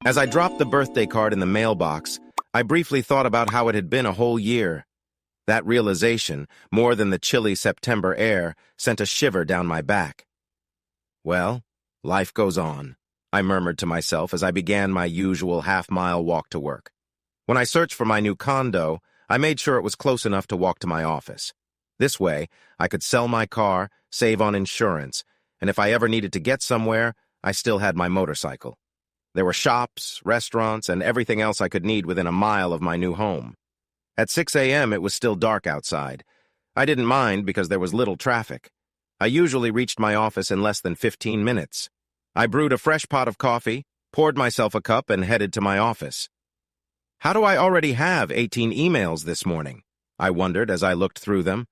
As I dropped the birthday card in the mailbox, I briefly thought about how it had been a whole year. That realization, more than the chilly September air, sent a shiver down my back. Well, life goes on, I murmured to myself as I began my usual half-mile walk to work. When I searched for my new condo, I made sure it was close enough to walk to my office. This way, I could sell my car, save on insurance, and if I ever needed to get somewhere, I still had my motorcycle. There were shops, restaurants, and everything else I could need within a mile of my new home. At 6 a.m., it was still dark outside. I didn't mind because there was little traffic. I usually reached my office in less than 15 minutes. I brewed a fresh pot of coffee, poured myself a cup, and headed to my office. How do I already have 18 emails this morning? I wondered as I looked through them.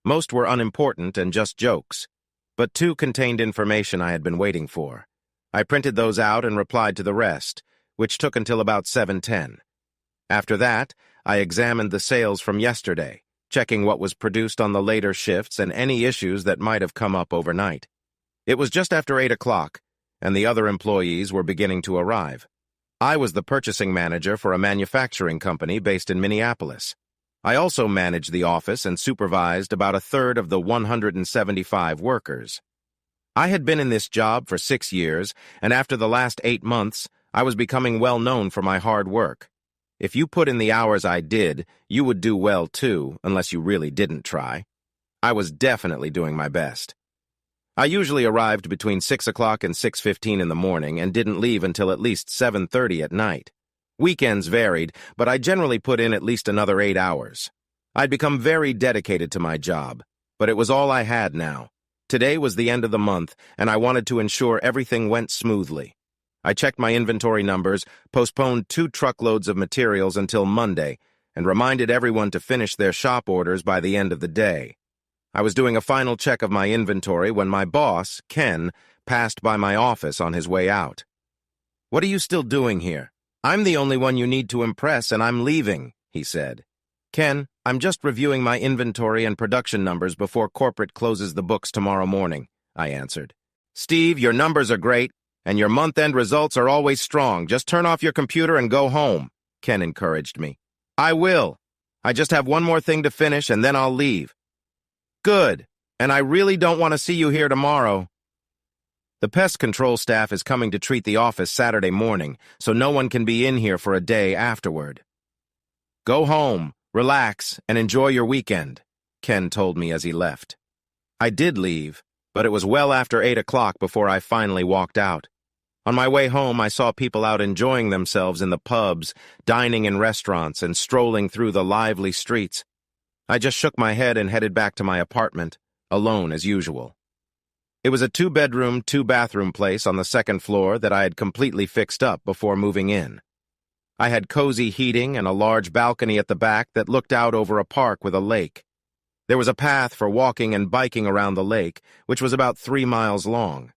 Most were unimportant and just jokes, but 2 contained information I had been waiting for. I printed those out and replied to the rest, which took until about 7:10. After that, I examined the sales from yesterday, checking what was produced on the later shifts and any issues that might have come up overnight. It was just after 8 o'clock, and the other employees were beginning to arrive. I was the purchasing manager for a manufacturing company based in Minneapolis. I also managed the office and supervised about a third of the 175 workers. I had been in this job for 6 years, and after the last 8 months, I was becoming well known for my hard work. If you put in the hours I did, you would do well too, unless you really didn't try. I was definitely doing my best. I usually arrived between 6 o'clock and 6:15 in the morning and didn't leave until at least 7:30 at night. Weekends varied, but I generally put in at least another 8 hours. I'd become very dedicated to my job, but it was all I had now. Today was the end of the month, and I wanted to ensure everything went smoothly. I checked my inventory numbers, postponed 2 truckloads of materials until Monday, and reminded everyone to finish their shop orders by the end of the day. I was doing a final check of my inventory when my boss, Ken, passed by my office on his way out. "What are you still doing here? I'm the only one you need to impress, and I'm leaving," he said. "Ken, I'm just reviewing my inventory and production numbers before corporate closes the books tomorrow morning," I answered. "Steve, your numbers are great, and your month-end results are always strong. Just turn off your computer and go home," Ken encouraged me. "I will. I just have one more thing to finish, and then I'll leave." "Good, and I really don't want to see you here tomorrow." The pest control staff is coming to treat the office Saturday morning, so no one can be in here for a day afterward. "Go home, relax, and enjoy your weekend," Ken told me as he left. I did leave, but it was well after 8 o'clock before I finally walked out. On my way home, I saw people out enjoying themselves in the pubs, dining in restaurants, and strolling through the lively streets. I just shook my head and headed back to my apartment, alone as usual. It was a 2-bedroom, 2-bathroom place on the 2nd floor that I had completely fixed up before moving in. I had cozy heating and a large balcony at the back that looked out over a park with a lake. There was a path for walking and biking around the lake, which was about 3 miles long.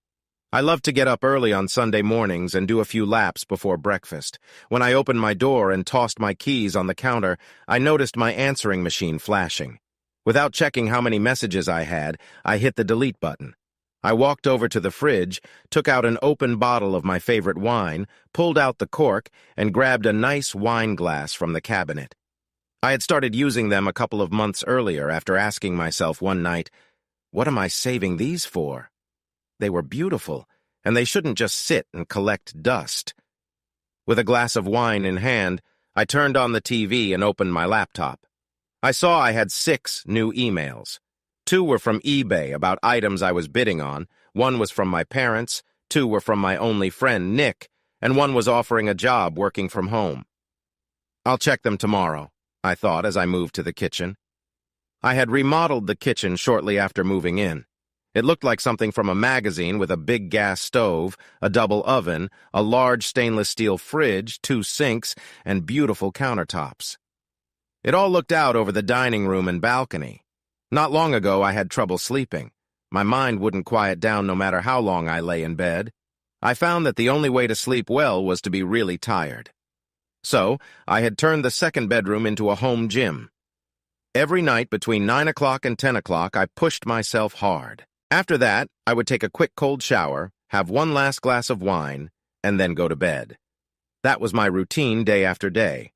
I loved to get up early on Sunday mornings and do a few laps before breakfast. When I opened my door and tossed my keys on the counter, I noticed my answering machine flashing. Without checking how many messages I had, I hit the delete button. I walked over to the fridge, took out an open bottle of my favorite wine, pulled out the cork, and grabbed a nice wine glass from the cabinet. I had started using them a couple of months earlier after asking myself one night, "What am I saving these for?" They were beautiful, and they shouldn't just sit and collect dust. With a glass of wine in hand, I turned on the TV and opened my laptop. I saw I had 6 new emails. 2 were from eBay about items I was bidding on, 1 was from my parents, 2 were from my only friend, Nick, and 1 was offering a job working from home. "I'll check them tomorrow," I thought as I moved to the kitchen. I had remodeled the kitchen shortly after moving in. It looked like something from a magazine with a big gas stove, a double oven, a large stainless steel fridge, 2 sinks, and beautiful countertops. It all looked out over the dining room and balcony. Not long ago, I had trouble sleeping. My mind wouldn't quiet down no matter how long I lay in bed. I found that the only way to sleep well was to be really tired. So, I had turned the 2nd bedroom into a home gym. Every night between 9 o'clock and 10 o'clock, I pushed myself hard. After that, I would take a quick cold shower, have one last glass of wine, and then go to bed. That was my routine day after day.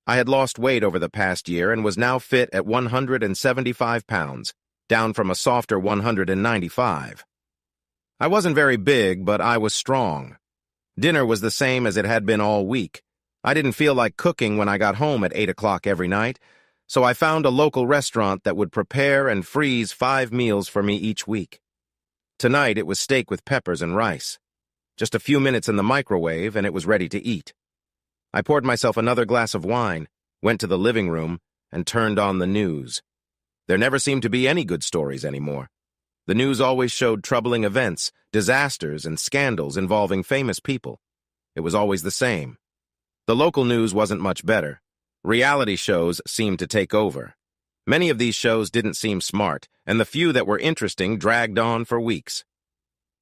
I had lost weight over the past year and was now fit at 175 pounds, down from a softer 195. I wasn't very big, but I was strong. Dinner was the same as it had been all week. I didn't feel like cooking when I got home at 8 o'clock every night, so I found a local restaurant that would prepare and freeze 5 meals for me each week. Tonight it was steak with peppers and rice. Just a few minutes in the microwave and it was ready to eat. I poured myself another glass of wine, went to the living room, and turned on the news. There never seemed to be any good stories anymore. The news always showed troubling events, disasters, and scandals involving famous people. It was always the same. The local news wasn't much better. Reality shows seemed to take over. Many of these shows didn't seem smart, and the few that were interesting dragged on for weeks.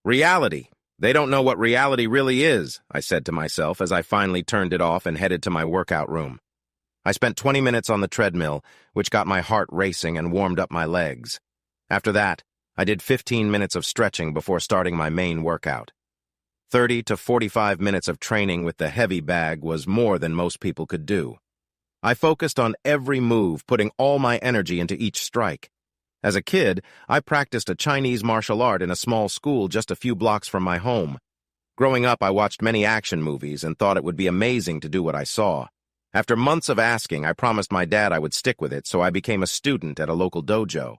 Reality. They don't know what reality really is, I said to myself as I finally turned it off and headed to my workout room. I spent 20 minutes on the treadmill, which got my heart racing and warmed up my legs. After that, I did 15 minutes of stretching before starting my main workout. 30 to 45 minutes of training with the heavy bag was more than most people could do. I focused on every move, putting all my energy into each strike. As a kid, I practiced a Chinese martial art in a small school just a few blocks from my home. Growing up, I watched many action movies and thought it would be amazing to do what I saw. After months of asking, I promised my dad I would stick with it, so I became a student at a local dojo.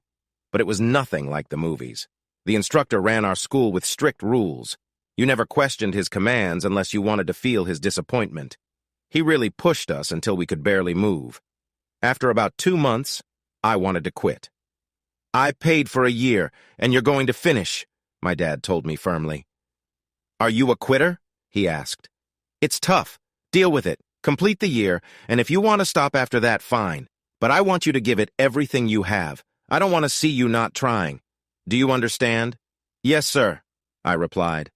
But it was nothing like the movies. The instructor ran our school with strict rules. You never questioned his commands unless you wanted to feel his disappointment. He really pushed us until we could barely move. After about 2 months, I wanted to quit. I paid for a year, and you're going to finish, my dad told me firmly. Are you a quitter? He asked. It's tough. Deal with it. Complete the year, and if you want to stop after that, fine. But I want you to give it everything you have. I don't want to see you not trying. Do you understand? Yes, sir, I replied.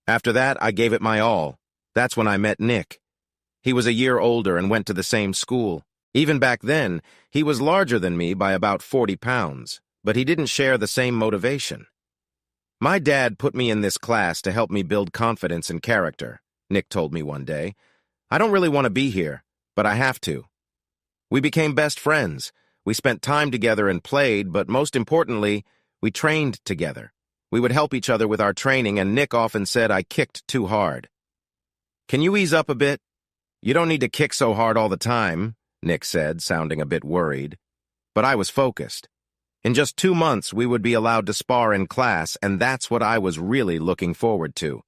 After that, I gave it my all. That's when I met Nick. He was a year older and went to the same school. Even back then, he was larger than me by about 40 pounds, but he didn't share the same motivation. My dad put me in this class to help me build confidence and character, Nick told me one day. I don't really want to be here, but I have to. We became best friends. We spent time together and played, but most importantly, we trained together. We would help each other with our training, and Nick often said I kicked too hard. Can you ease up a bit? You don't need to kick so hard all the time, Nick said, sounding a bit worried. But I was focused. In just 2 months, we would be allowed to spar in class, and that's what I was really looking forward to.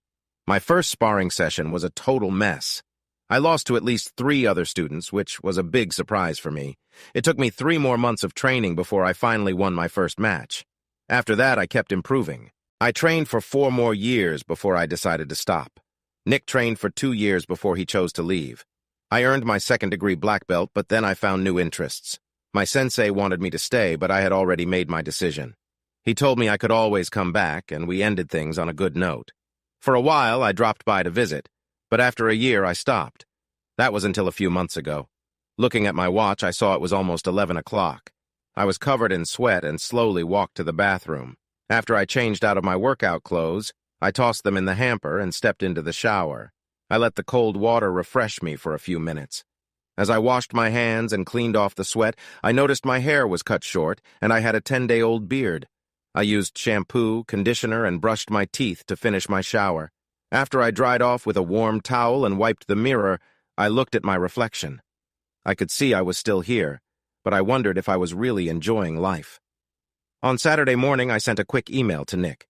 My first sparring session was a total mess. I lost to at least 3 other students, which was a big surprise for me. It took me 3 more months of training before I finally won my first match. After that, I kept improving. I trained for 4 more years before I decided to stop. Nick trained for 2 years before he chose to leave. I earned my second-degree black belt, but then I found new interests. My sensei wanted me to stay, but I had already made my decision. He told me I could always come back, and we ended things on a good note. For a while, I dropped by to visit, but after a year, I stopped. That was until a few months ago. Looking at my watch, I saw it was almost 11 o'clock. I was covered in sweat and slowly walked to the bathroom. After I changed out of my workout clothes, I tossed them in the hamper and stepped into the shower. I let the cold water refresh me for a few minutes. As I washed my hands and cleaned off the sweat, I noticed my hair was cut short and I had a 10-day-old beard. I used shampoo, conditioner, and brushed my teeth to finish my shower. After I dried off with a warm towel and wiped the mirror, I looked at my reflection. I could see I was still here, but I wondered if I was really enjoying life. On Saturday morning, I sent a quick email to Nick.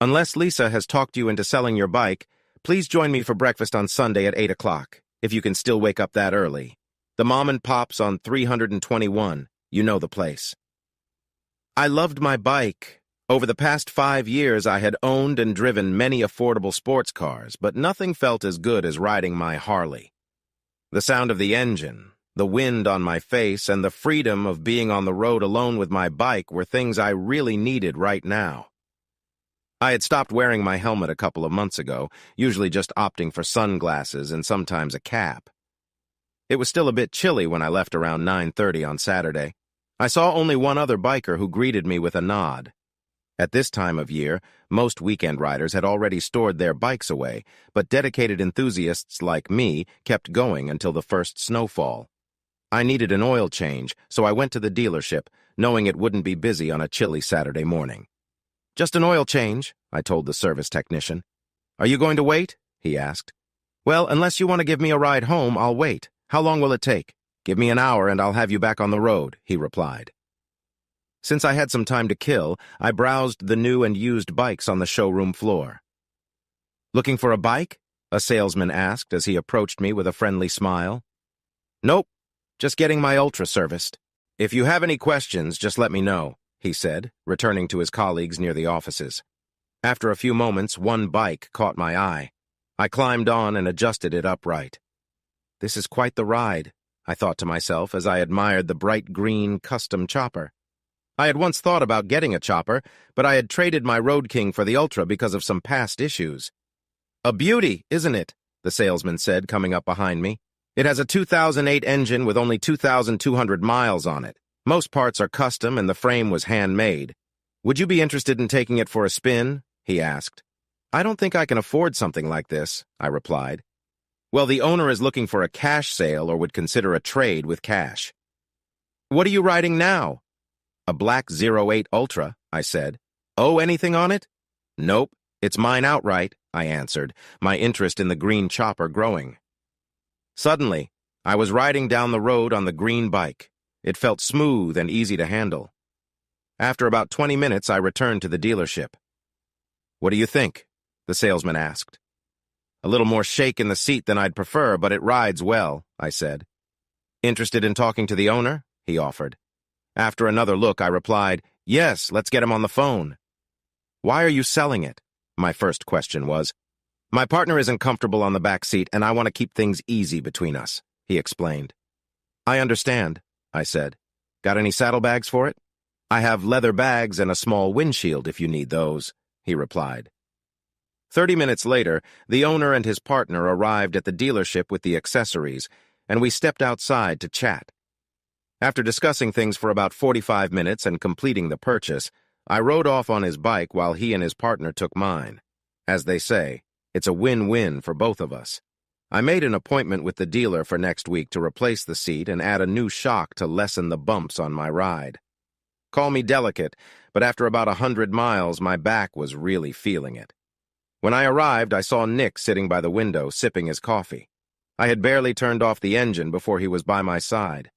Unless Lisa has talked you into selling your bike, please join me for breakfast on Sunday at 8 o'clock, if you can still wake up that early. The Mom and Pop's on 321. You know the place. I loved my bike. Over the past 5 years, I had owned and driven many affordable sports cars, but nothing felt as good as riding my Harley. The sound of the engine, the wind on my face, and the freedom of being on the road alone with my bike were things I really needed right now. I had stopped wearing my helmet a couple of months ago, usually just opting for sunglasses and sometimes a cap. It was still a bit chilly when I left around 9:30 on Saturday. I saw only one other biker who greeted me with a nod. At this time of year, most weekend riders had already stored their bikes away, but dedicated enthusiasts like me kept going until the first snowfall. I needed an oil change, so I went to the dealership, knowing it wouldn't be busy on a chilly Saturday morning. "Just an oil change," I told the service technician. "Are you going to wait?" he asked. "Well, unless you want to give me a ride home, I'll wait. How long will it take?" "Give me an hour and I'll have you back on the road," he replied. Since I had some time to kill, I browsed the new and used bikes on the showroom floor. "Looking for a bike?" a salesman asked as he approached me with a friendly smile. "Nope, just getting my Ultra serviced. If you have any questions, just let me know," he said, returning to his colleagues near the offices. After a few moments, one bike caught my eye. I climbed on and adjusted it upright. This is quite the ride, I thought to myself as I admired the bright green custom chopper. I had once thought about getting a chopper, but I had traded my Road King for the Ultra because of some past issues. "A beauty, isn't it?" the salesman said, coming up behind me. "It has a 2008 engine with only 2,200 miles on it. Most parts are custom and the frame was handmade. Would you be interested in taking it for a spin?" he asked. "I don't think I can afford something like this," I replied. "Well, the owner is looking for a cash sale or would consider a trade with cash." "What are you riding now?" "A black 08 Ultra," I said. "Owe anything on it?" "Nope, it's mine outright," I answered, my interest in the green chopper growing. Suddenly, I was riding down the road on the green bike. It felt smooth and easy to handle. After about 20 minutes, I returned to the dealership. "What do you think?" the salesman asked. "A little more shake in the seat than I'd prefer, but it rides well," I said. "Interested in talking to the owner?" he offered. After another look, I replied, "Yes, let's get him on the phone." "Why are you selling it?" my first question was. "My partner isn't comfortable on the back seat, and I want to keep things easy between us," he explained. "I understand," I said. "Got any saddlebags for it?" "I have leather bags and a small windshield if you need those," he replied. 30 minutes later, the owner and his partner arrived at the dealership with the accessories, and we stepped outside to chat. After discussing things for about 45 minutes and completing the purchase, I rode off on his bike while he and his partner took mine. As they say, it's a win-win for both of us. I made an appointment with the dealer for next week to replace the seat and add a new shock to lessen the bumps on my ride. Call me delicate, but after about 100 miles, my back was really feeling it. When I arrived, I saw Nick sitting by the window, sipping his coffee. I had barely turned off the engine before he was by my side.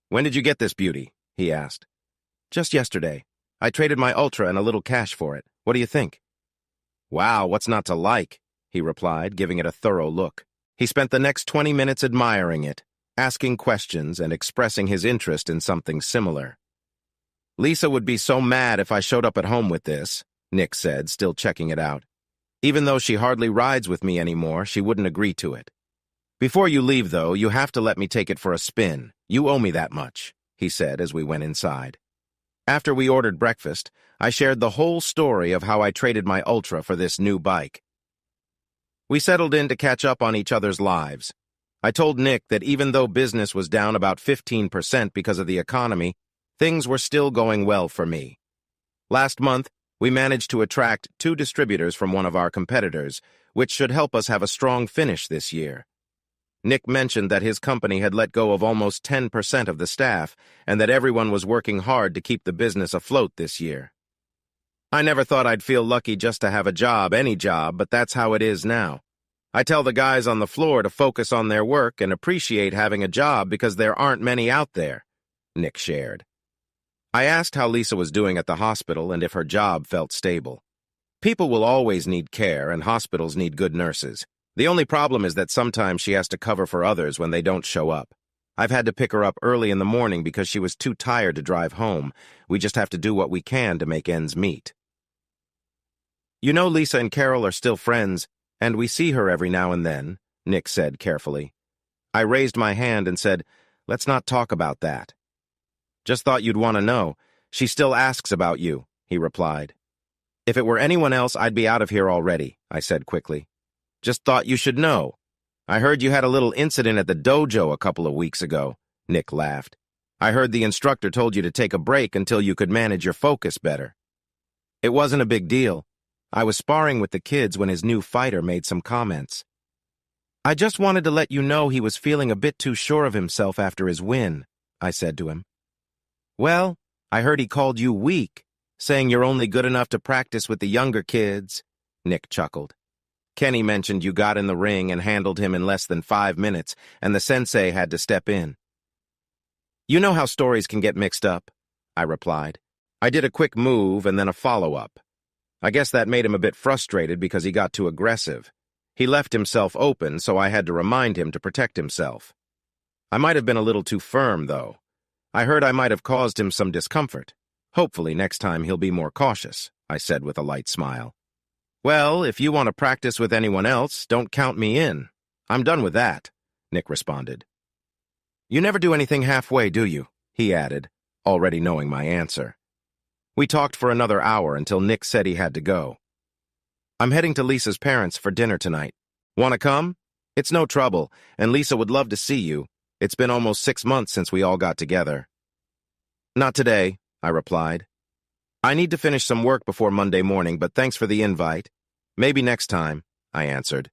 "When did you get this beauty?" he asked. "Just yesterday. I traded my Ultra and a little cash for it. What do you think?" "Wow, what's not to like?" he replied, giving it a thorough look. He spent the next 20 minutes admiring it, asking questions and expressing his interest in something similar. "Lisa would be so mad if I showed up at home with this," Nick said, still checking it out. "Even though she hardly rides with me anymore, she wouldn't agree to it. Before you leave, though, you have to let me take it for a spin. You owe me that much," he said as we went inside. After we ordered breakfast, I shared the whole story of how I traded my Ultra for this new bike. We settled in to catch up on each other's lives. I told Nick that even though business was down about 15% because of the economy, things were still going well for me. Last month, we managed to attract 2 distributors from one of our competitors, which should help us have a strong finish this year. Nick mentioned that his company had let go of almost 10% of the staff and that everyone was working hard to keep the business afloat this year. I never thought I'd feel lucky just to have a job, any job, but that's how it is now. I tell the guys on the floor to focus on their work and appreciate having a job because there aren't many out there," Nick shared. I asked how Lisa was doing at the hospital and if her job felt stable. "People will always need care and hospitals need good nurses. The only problem is that sometimes she has to cover for others when they don't show up. I've had to pick her up early in the morning because she was too tired to drive home. We just have to do what we can to make ends meet." "You know Lisa and Carol are still friends, and we see her every now and then," Nick said carefully. I raised my hand and said, "Let's not talk about that." "Just thought you'd want to know. She still asks about you," he replied. "If it were anyone else, I'd be out of here already," I said quickly. "Just thought you should know. I heard you had a little incident at the dojo a couple of weeks ago," Nick laughed. "I heard the instructor told you to take a break until you could manage your focus better." It wasn't a big deal. I was sparring with the kids when his new fighter made some comments. I just wanted to let you know he was feeling a bit too sure of himself after his win, I said to him. Well, I heard he called you weak, saying you're only good enough to practice with the younger kids, Nick chuckled. Kenny mentioned you got in the ring and handled him in less than 5 minutes, and the sensei had to step in. You know how stories can get mixed up, I replied. I did a quick move and then a follow-up. I guess that made him a bit frustrated because he got too aggressive. He left himself open, so I had to remind him to protect himself. I might have been a little too firm, though. I heard I might have caused him some discomfort. Hopefully next time he'll be more cautious, I said with a light smile. Well, if you want to practice with anyone else, don't count me in. I'm done with that, Nick responded. You never do anything halfway, do you? He added, already knowing my answer. We talked for another hour until Nick said he had to go. I'm heading to Lisa's parents for dinner tonight. Want to come? It's no trouble, and Lisa would love to see you. It's been almost 6 months since we all got together. Not today, I replied. I need to finish some work before Monday morning, but thanks for the invite. Maybe next time, I answered.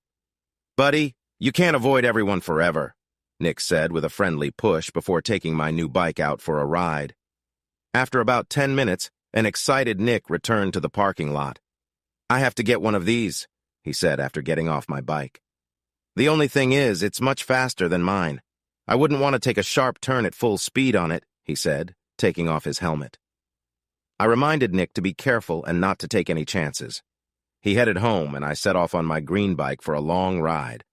Buddy, you can't avoid everyone forever, Nick said with a friendly push before taking my new bike out for a ride. After about 10 minutes, an excited Nick returned to the parking lot. I have to get one of these, he said after getting off my bike. The only thing is, it's much faster than mine. I wouldn't want to take a sharp turn at full speed on it, he said, taking off his helmet. I reminded Nick to be careful and not to take any chances. He headed home, and I set off on my green bike for a long ride.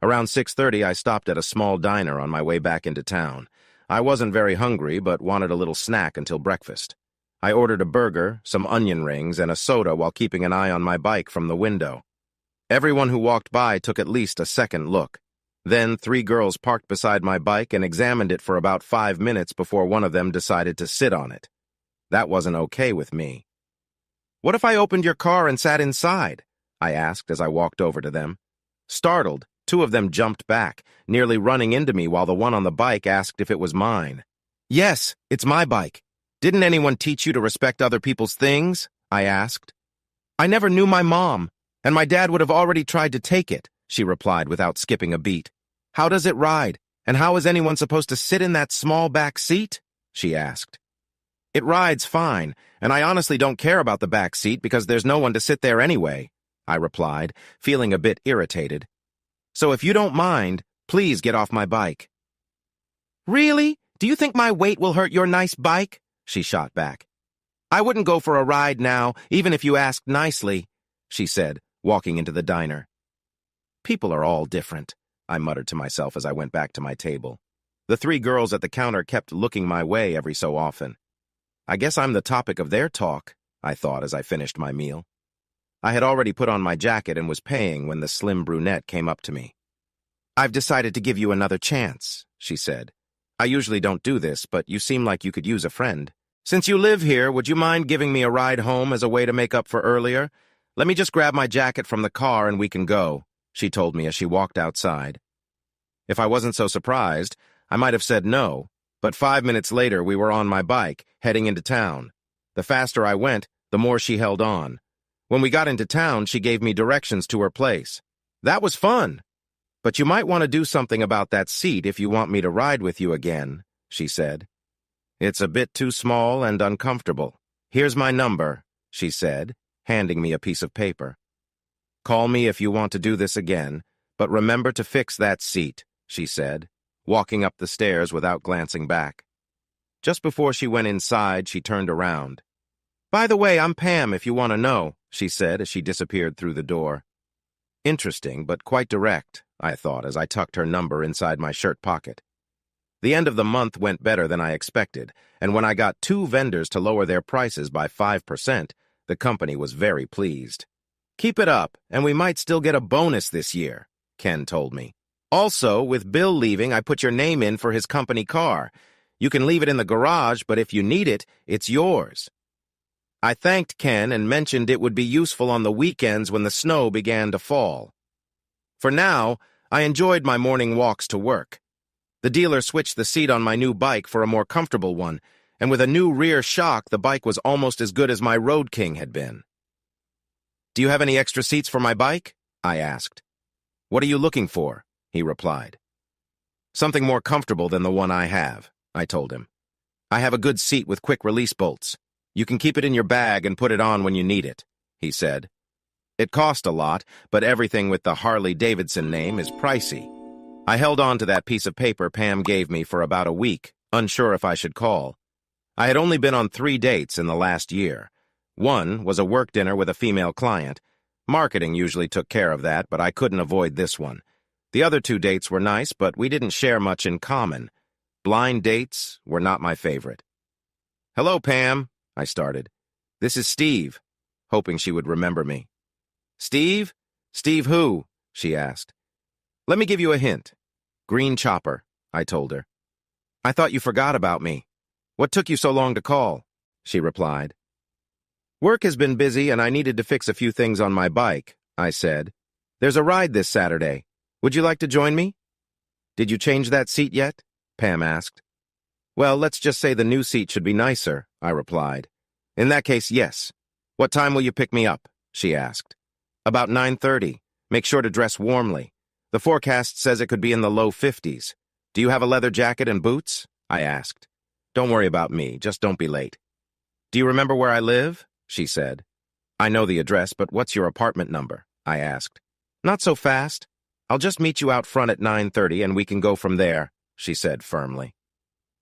Around 6:30, I stopped at a small diner on my way back into town. I wasn't very hungry, but wanted a little snack until breakfast. I ordered a burger, some onion rings, and a soda while keeping an eye on my bike from the window. Everyone who walked by took at least a second look. Then 3 girls parked beside my bike and examined it for about 5 minutes before one of them decided to sit on it. That wasn't okay with me. What if I opened your car and sat inside? I asked as I walked over to them. Startled, 2 of them jumped back, nearly running into me while the one on the bike asked if it was mine. Yes, it's my bike. Didn't anyone teach you to respect other people's things? I asked. I never knew my mom, and my dad would have already tried to take it, she replied without skipping a beat. How does it ride, and how is anyone supposed to sit in that small back seat? She asked. It rides fine, and I honestly don't care about the back seat because there's no one to sit there anyway, I replied, feeling a bit irritated. So if you don't mind, please get off my bike. Really? Do you think my weight will hurt your nice bike? She shot back. I wouldn't go for a ride now, even if you asked nicely, she said, walking into the diner. People are all different, I muttered to myself as I went back to my table. The 3 girls at the counter kept looking my way every so often. I guess I'm the topic of their talk, I thought as I finished my meal. I had already put on my jacket and was paying when the slim brunette came up to me. I've decided to give you another chance, she said. I usually don't do this, but you seem like you could use a friend. Since you live here, would you mind giving me a ride home as a way to make up for earlier? Let me just grab my jacket from the car and we can go, she told me as she walked outside. If I wasn't so surprised, I might have said no, but 5 minutes later we were on my bike, heading into town. The faster I went, the more she held on. When we got into town, she gave me directions to her place. That was fun. But you might want to do something about that seat if you want me to ride with you again, she said. It's a bit too small and uncomfortable. Here's my number, she said, handing me a piece of paper. Call me if you want to do this again, but remember to fix that seat, she said, walking up the stairs without glancing back. Just before she went inside, she turned around. By the way, I'm Pam if you want to know, she said as she disappeared through the door. Interesting, but quite direct, I thought as I tucked her number inside my shirt pocket. The end of the month went better than I expected, and when I got 2 vendors to lower their prices by 5%, the company was very pleased. Keep it up, and we might still get a bonus this year, Ken told me. Also, with Bill leaving, I put your name in for his company car. You can leave it in the garage, but if you need it, it's yours. I thanked Ken and mentioned it would be useful on the weekends when the snow began to fall. For now, I enjoyed my morning walks to work. The dealer switched the seat on my new bike for a more comfortable one, and with a new rear shock, the bike was almost as good as my Road King had been. "Do you have any extra seats for my bike?" I asked. "What are you looking for?" he replied. "Something more comfortable than the one I have," I told him. "I have a good seat with quick release bolts. You can keep it in your bag and put it on when you need it," he said. It cost a lot, but everything with the Harley-Davidson name is pricey. I held on to that piece of paper Pam gave me for about a week, unsure if I should call. I had only been on 3 dates in the last year. One was a work dinner with a female client. Marketing usually took care of that, but I couldn't avoid this one. The other 2 dates were nice, but we didn't share much in common. Blind dates were not my favorite. "Hello, Pam," I started. "This is Steve," hoping she would remember me. "Steve? Steve who?" she asked. "Let me give you a hint. Green Chopper," I told her. "I thought you forgot about me. What took you so long to call?" she replied. "Work has been busy and I needed to fix a few things on my bike," I said. "There's a ride this Saturday. Would you like to join me?" "Did you change that seat yet?" Pam asked. "Well, let's just say the new seat should be nicer," I replied. "In that case, yes. What time will you pick me up?" she asked. "About 9:30. Make sure to dress warmly. The forecast says it could be in the low 50s. Do you have a leather jacket and boots?" I asked. "Don't worry about me, just don't be late." "Do you remember where I live?" she said. "I know the address, but what's your apartment number?" I asked. "Not so fast. I'll just meet you out front at 9:30 and we can go from there," she said firmly.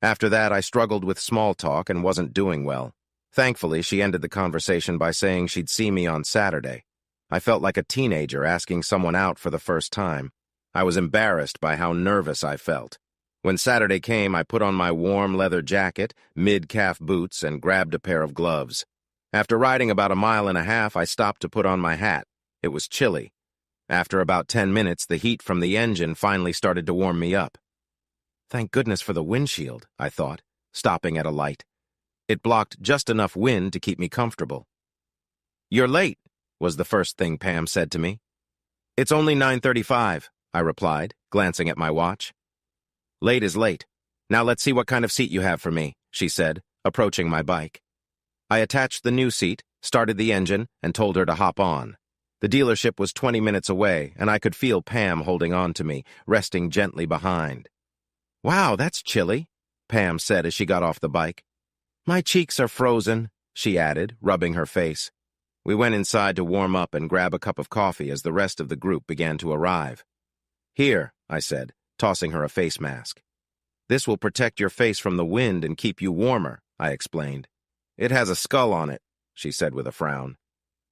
After that, I struggled with small talk and wasn't doing well. Thankfully, she ended the conversation by saying she'd see me on Saturday. I felt like a teenager asking someone out for the first time. I was embarrassed by how nervous I felt. When Saturday came, I put on my warm leather jacket, mid-calf boots, and grabbed a pair of gloves. After riding about 1.5 miles, I stopped to put on my hat. It was chilly. After about 10 minutes, the heat from the engine finally started to warm me up. Thank goodness for the windshield, I thought, stopping at a light. It blocked just enough wind to keep me comfortable. "You're late," was the first thing Pam said to me. "It's only 9:35, I replied, glancing at my watch. "Late is late. Now let's see what kind of seat you have for me," she said, approaching my bike. I attached the new seat, started the engine, and told her to hop on. The dealership was 20 minutes away, and I could feel Pam holding on to me, resting gently behind. "Wow, that's chilly," Pam said as she got off the bike. "My cheeks are frozen," she added, rubbing her face. We went inside to warm up and grab a cup of coffee as the rest of the group began to arrive. "Here," I said, tossing her a face mask. "This will protect your face from the wind and keep you warmer," I explained. "It has a skull on it," she said with a frown.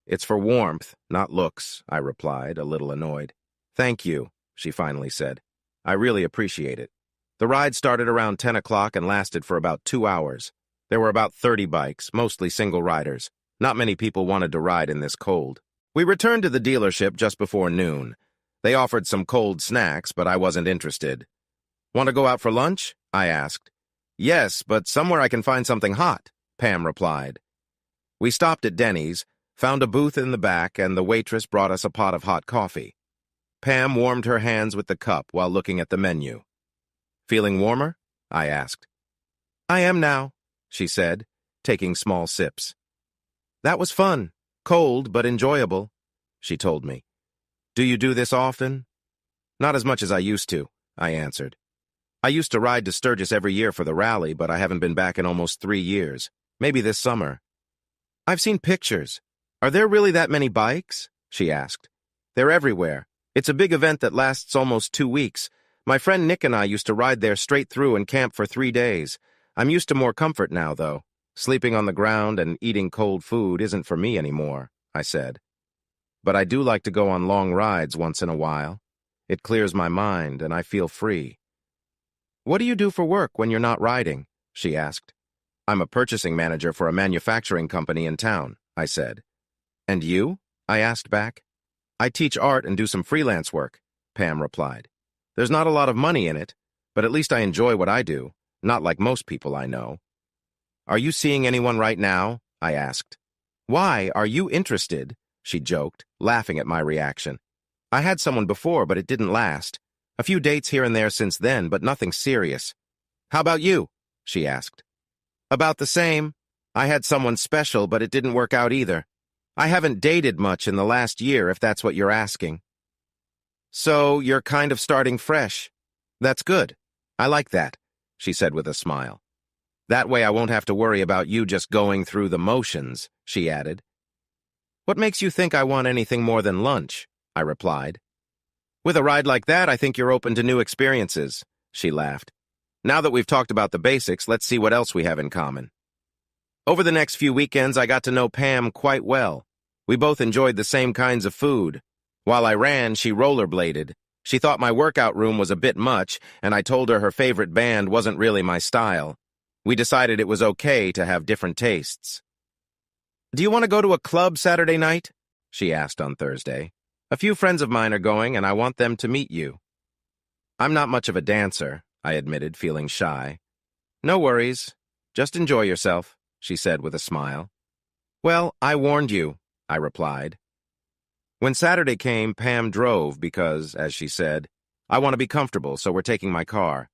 "It's for warmth, not looks," I replied, a little annoyed. "Thank you," she finally said. "I really appreciate it." The ride started around 10 o'clock and lasted for about 2 hours. There were about 30 bikes, mostly single riders. Not many people wanted to ride in this cold. We returned to the dealership just before noon. They offered some cold snacks, but I wasn't interested. "Want to go out for lunch?" I asked. "Yes, but somewhere I can find something hot," Pam replied. We stopped at Denny's, found a booth in the back, and the waitress brought us a pot of hot coffee. Pam warmed her hands with the cup while looking at the menu. "Feeling warmer?" I asked. "I am now," she said, taking small sips. "That was fun. Cold, but enjoyable," she told me. "Do you do this often?" "Not as much as I used to," I answered. "I used to ride to Sturgis every year for the rally, but I haven't been back in almost 3 years. Maybe this summer." "I've seen pictures. Are there really that many bikes?" she asked. "They're everywhere. It's a big event that lasts almost 2 weeks. My friend Nick and I used to ride there straight through and camp for 3 days. I'm used to more comfort now, though. Sleeping on the ground and eating cold food isn't for me anymore," I said. "But I do like to go on long rides once in a while. It clears my mind and I feel free." "What do you do for work when you're not riding?" she asked. "I'm a purchasing manager for a manufacturing company in town," I said. "And you?" I asked back. "I teach art and do some freelance work," Pam replied. "There's not a lot of money in it, but at least I enjoy what I do, not like most people I know." "Are you seeing anyone right now?" I asked. "Why, are you interested?" she joked, laughing at my reaction. "I had someone before, but it didn't last. A few dates here and there since then, but nothing serious." "How about you?" she asked. About the same. I had someone special, but it didn't work out either. I haven't dated much in the last year, if that's what you're asking. So, you're kind of starting fresh. That's good. I like that, she said with a smile. That way I won't have to worry about you just going through the motions, she added. What makes you think I want anything more than lunch? I replied. With a ride like that, I think you're open to new experiences, she laughed. Now that we've talked about the basics, let's see what else we have in common. Over the next few weekends, I got to know Pam quite well. We both enjoyed the same kinds of food. While I ran, she rollerbladed. She thought my workout room was a bit much, and I told her favorite band wasn't really my style. We decided it was okay to have different tastes. Do you want to go to a club Saturday night? She asked on Thursday. A few friends of mine are going, and I want them to meet you. I'm not much of a dancer, I admitted, feeling shy. No worries. Just enjoy yourself, she said with a smile. Well, I warned you, I replied. When Saturday came, Pam drove because, as she said, I want to be comfortable, so we're taking my car.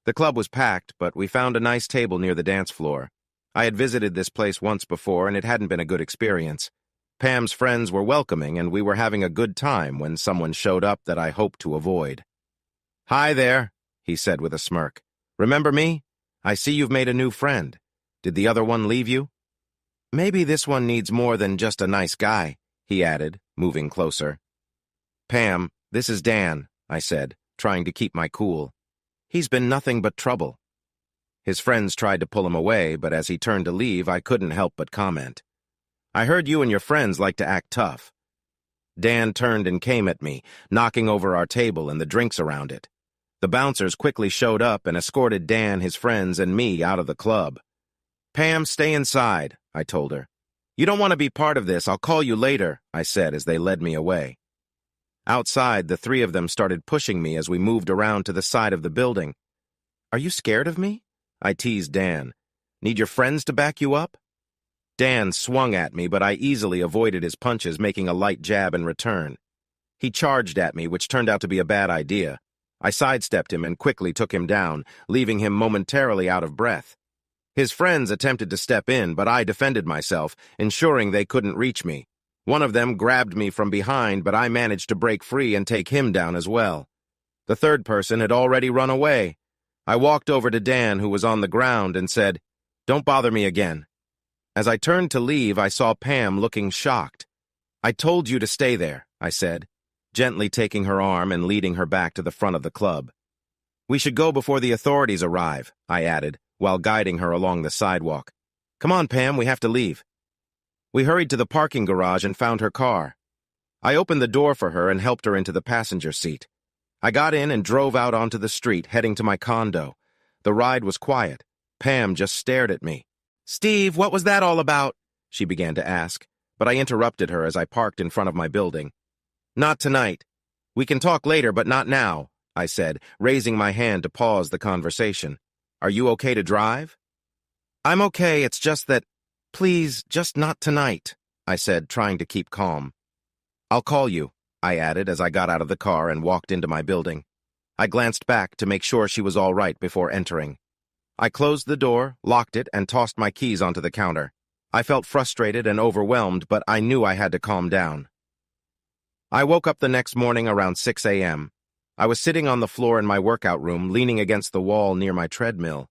The club was packed, but we found a nice table near the dance floor. I had visited this place once before, and it hadn't been a good experience. Pam's friends were welcoming, and we were having a good time when someone showed up that I hoped to avoid. Hi there, he said with a smirk. Remember me? I see you've made a new friend. Did the other one leave you? Maybe this one needs more than just a nice guy, he added, moving closer. Pam, this is Dan, I said, trying to keep my cool. He's been nothing but trouble. His friends tried to pull him away, but as he turned to leave, I couldn't help but comment. I heard you and your friends like to act tough. Dan turned and came at me, knocking over our table and the drinks around it. The bouncers quickly showed up and escorted Dan, his friends, and me out of the club. Pam, stay inside, I told her. You don't want to be part of this. I'll call you later, I said as they led me away. Outside, the three of them started pushing me as we moved around to the side of the building. Are you scared of me? I teased Dan. Need your friends to back you up? Dan swung at me, but I easily avoided his punches, making a light jab in return. He charged at me, which turned out to be a bad idea. I sidestepped him and quickly took him down, leaving him momentarily out of breath. His friends attempted to step in, but I defended myself, ensuring they couldn't reach me. One of them grabbed me from behind, but I managed to break free and take him down as well. The third person had already run away. I walked over to Dan, who was on the ground, and said, "Don't bother me again." As I turned to leave, I saw Pam looking shocked. "I told you to stay there," I said, gently taking her arm and leading her back to the front of the club. "We should go before the authorities arrive," I added, while guiding her along the sidewalk. "Come on, Pam, we have to leave." We hurried to the parking garage and found her car. I opened the door for her and helped her into the passenger seat. I got in and drove out onto the street, heading to my condo. The ride was quiet. Pam just stared at me. "Steve, what was that all about?" she began to ask, but I interrupted her as I parked in front of my building. "Not tonight. We can talk later, but not now," I said, raising my hand to pause the conversation. "Are you okay to drive?" "I'm okay, it's just that, please, just not tonight," I said, trying to keep calm. "I'll call you," I added as I got out of the car and walked into my building. I glanced back to make sure she was all right before entering. I closed the door, locked it, and tossed my keys onto the counter. I felt frustrated and overwhelmed, but I knew I had to calm down. I woke up the next morning around 6 a.m. I was sitting on the floor in my workout room, leaning against the wall near my treadmill.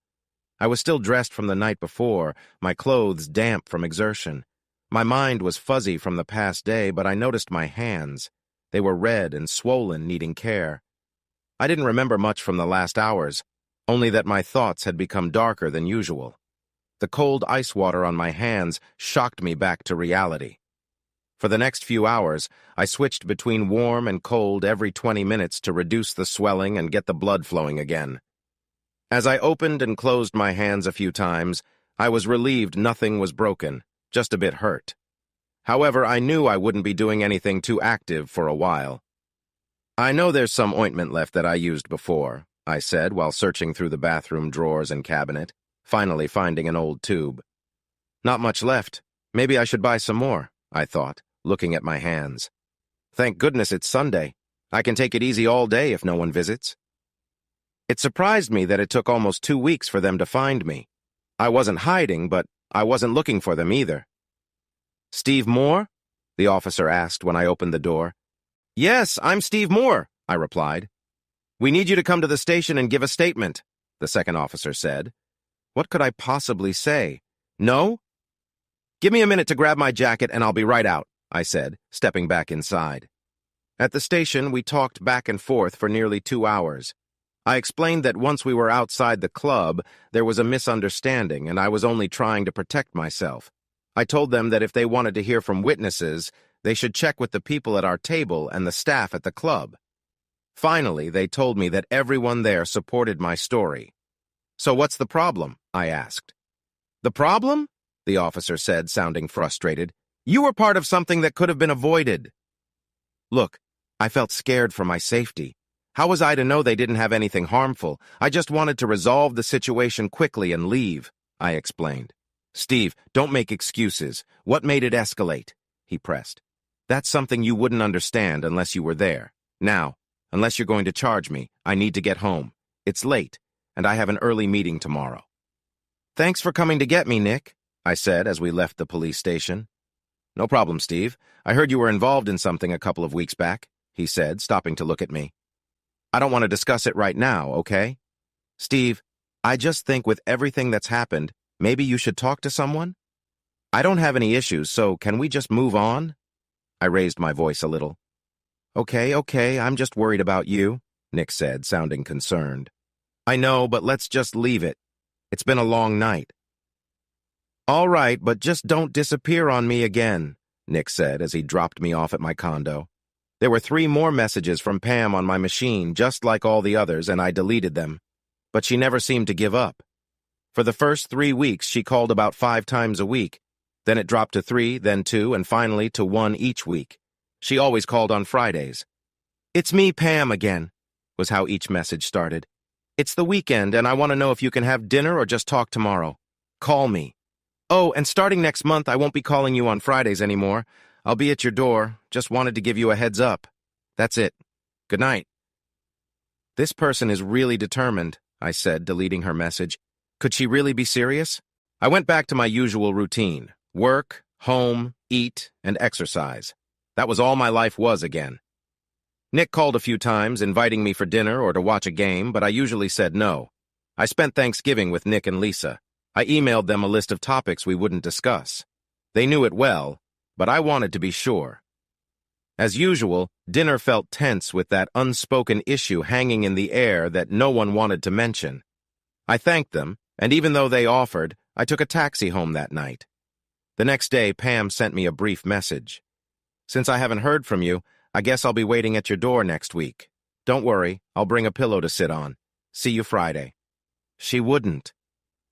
I was still dressed from the night before, my clothes damp from exertion. My mind was fuzzy from the past day, but I noticed my hands. They were red and swollen, needing care. I didn't remember much from the last hours, only that my thoughts had become darker than usual. The cold ice water on my hands shocked me back to reality. For the next few hours, I switched between warm and cold every 20 minutes to reduce the swelling and get the blood flowing again. As I opened and closed my hands a few times, I was relieved nothing was broken, just a bit hurt. However, I knew I wouldn't be doing anything too active for a while. "I know there's some ointment left that I used before," I said while searching through the bathroom drawers and cabinet, finally finding an old tube. "Not much left. Maybe I should buy some more," I thought, looking at my hands. "Thank goodness it's Sunday. I can take it easy all day if no one visits." It surprised me that it took almost 2 weeks for them to find me. I wasn't hiding, but I wasn't looking for them either. "Steve Moore?" the officer asked when I opened the door. "Yes, I'm Steve Moore," I replied. "We need you to come to the station and give a statement," the second officer said. What could I possibly say? No? "Give me a minute to grab my jacket and I'll be right out," I said, stepping back inside. At the station, we talked back and forth for nearly 2 hours. I explained that once we were outside the club, there was a misunderstanding and I was only trying to protect myself. I told them that if they wanted to hear from witnesses, they should check with the people at our table and the staff at the club. Finally, they told me that everyone there supported my story. "So what's the problem?" I asked. "The problem?" the officer said, sounding frustrated. "You were part of something that could have been avoided." Look, I felt scared for my safety. How was I to know they didn't have anything harmful? I just wanted to resolve the situation quickly and leave, I explained. "Steve, don't make excuses. What made it escalate?" he pressed. "That's something you wouldn't understand unless you were there. Now, unless you're going to charge me, I need to get home. It's late, and I have an early meeting tomorrow." "Thanks for coming to get me, Nick," I said as we left the police station. "No problem, Steve. I heard you were involved in something a couple of weeks back," he said, stopping to look at me. "I don't want to discuss it right now, okay? Steve, I just think with everything that's happened, maybe you should talk to someone? I don't have any issues, so can we just move on?" I raised my voice a little. Okay, I'm just worried about you," Nick said, sounding concerned. "I know, but let's just leave it. It's been a long night." "All right, but just don't disappear on me again," Nick said as he dropped me off at my condo. There were 3 more messages from Pam on my machine, just like all the others, and I deleted them. But she never seemed to give up. For the first 3 weeks, she called about 5 times a week. Then it dropped to 3, then 2, and finally to 1 each week. She always called on Fridays. "It's me, Pam, again," was how each message started. "It's the weekend, and I want to know if you can have dinner or just talk tomorrow. Call me. Oh, and starting next month, I won't be calling you on Fridays anymore. I'll be at your door. Just wanted to give you a heads up. That's it. Good night." "This person is really determined," I said, deleting her message. Could she really be serious? I went back to my usual routine. Work, home, eat, and exercise. That was all my life was again. Nick called a few times, inviting me for dinner or to watch a game, but I usually said no. I spent Thanksgiving with Nick and Lisa. I emailed them a list of topics we wouldn't discuss. They knew it well, but I wanted to be sure. As usual, dinner felt tense with that unspoken issue hanging in the air that no one wanted to mention. I thanked them, and even though they offered, I took a taxi home that night. The next day, Pam sent me a brief message. "Since I haven't heard from you, I guess I'll be waiting at your door next week. Don't worry, I'll bring a pillow to sit on. See you Friday." She wouldn't.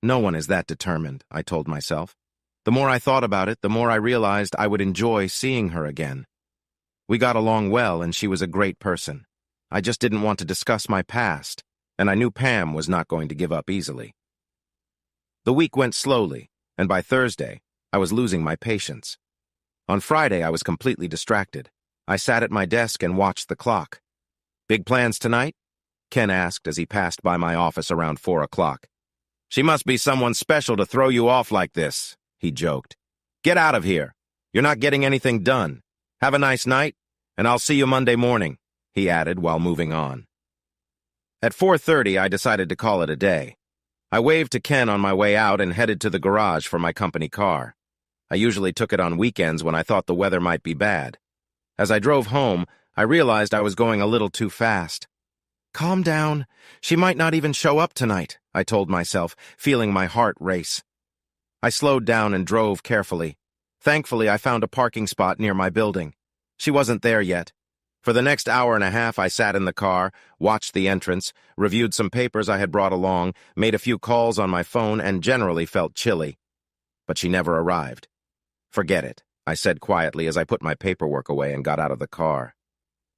No one is that determined, I told myself. The more I thought about it, the more I realized I would enjoy seeing her again. We got along well, and she was a great person. I just didn't want to discuss my past, and I knew Pam was not going to give up easily. The week went slowly, and by Thursday, I was losing my patience. On Friday, I was completely distracted. I sat at my desk and watched the clock. "Big plans tonight?" Ken asked as he passed by my office around 4 o'clock. "She must be someone special to throw you off like this," he joked. "Get out of here. You're not getting anything done. Have a nice night, and I'll see you Monday morning," he added while moving on. At 4:30, I decided to call it a day. I waved to Ken on my way out and headed to the garage for my company car. I usually took it on weekends when I thought the weather might be bad. As I drove home, I realized I was going a little too fast. "Calm down. She might not even show up tonight," I told myself, feeling my heart race. I slowed down and drove carefully. Thankfully, I found a parking spot near my building. She wasn't there yet. For the next hour and a half, I sat in the car, watched the entrance, reviewed some papers I had brought along, made a few calls on my phone, and generally felt chilly. But she never arrived. "Forget it," I said quietly as I put my paperwork away and got out of the car.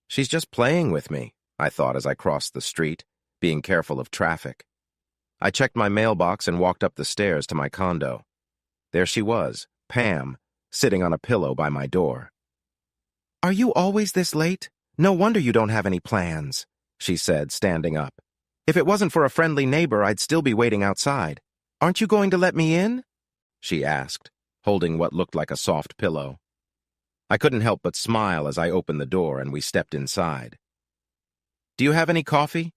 "She's just playing with me," I thought as I crossed the street, being careful of traffic. I checked my mailbox and walked up the stairs to my condo. There she was, Pam, sitting on a pillow by my door. "Are you always this late? No wonder you don't have any plans," she said, standing up. "If it wasn't for a friendly neighbor, I'd still be waiting outside. "Aren't you going to let me in?" she asked, holding what looked like a soft pillow. I couldn't help but smile as I opened the door and we stepped inside. "Do you have any coffee?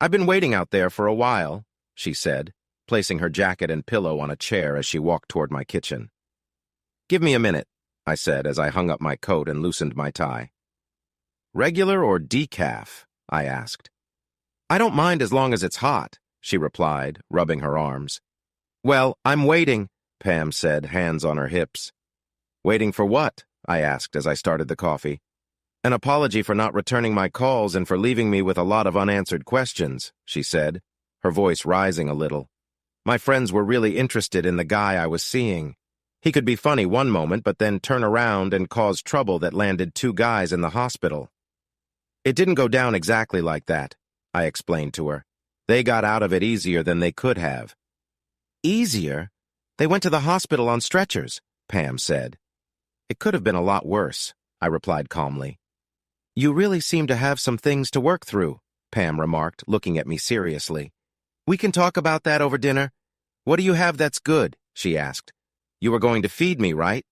I've been waiting out there for a while," she said, placing her jacket and pillow on a chair as she walked toward my kitchen. "Give me a minute," I said as I hung up my coat and loosened my tie. "Regular or decaf?" I asked. "I don't mind as long as it's hot," she replied, rubbing her arms. "Well, I'm waiting," Pam said, hands on her hips. "Waiting for what?" I asked as I started the coffee. "An apology for not returning my calls and for leaving me with a lot of unanswered questions," she said, her voice rising a little. "My friends were really interested in the guy I was seeing. He could be funny one moment, but then turn around and cause trouble that landed 2 guys in the hospital." "It didn't go down exactly like that," I explained to her. "They got out of it easier than they could have." "Easier? They went to the hospital on stretchers," Pam said. "It could have been a lot worse," I replied calmly. "You really seem to have some things to work through," Pam remarked, looking at me seriously. "We can talk about that over dinner. What do you have that's good?" she asked. "You were going to feed me, right?"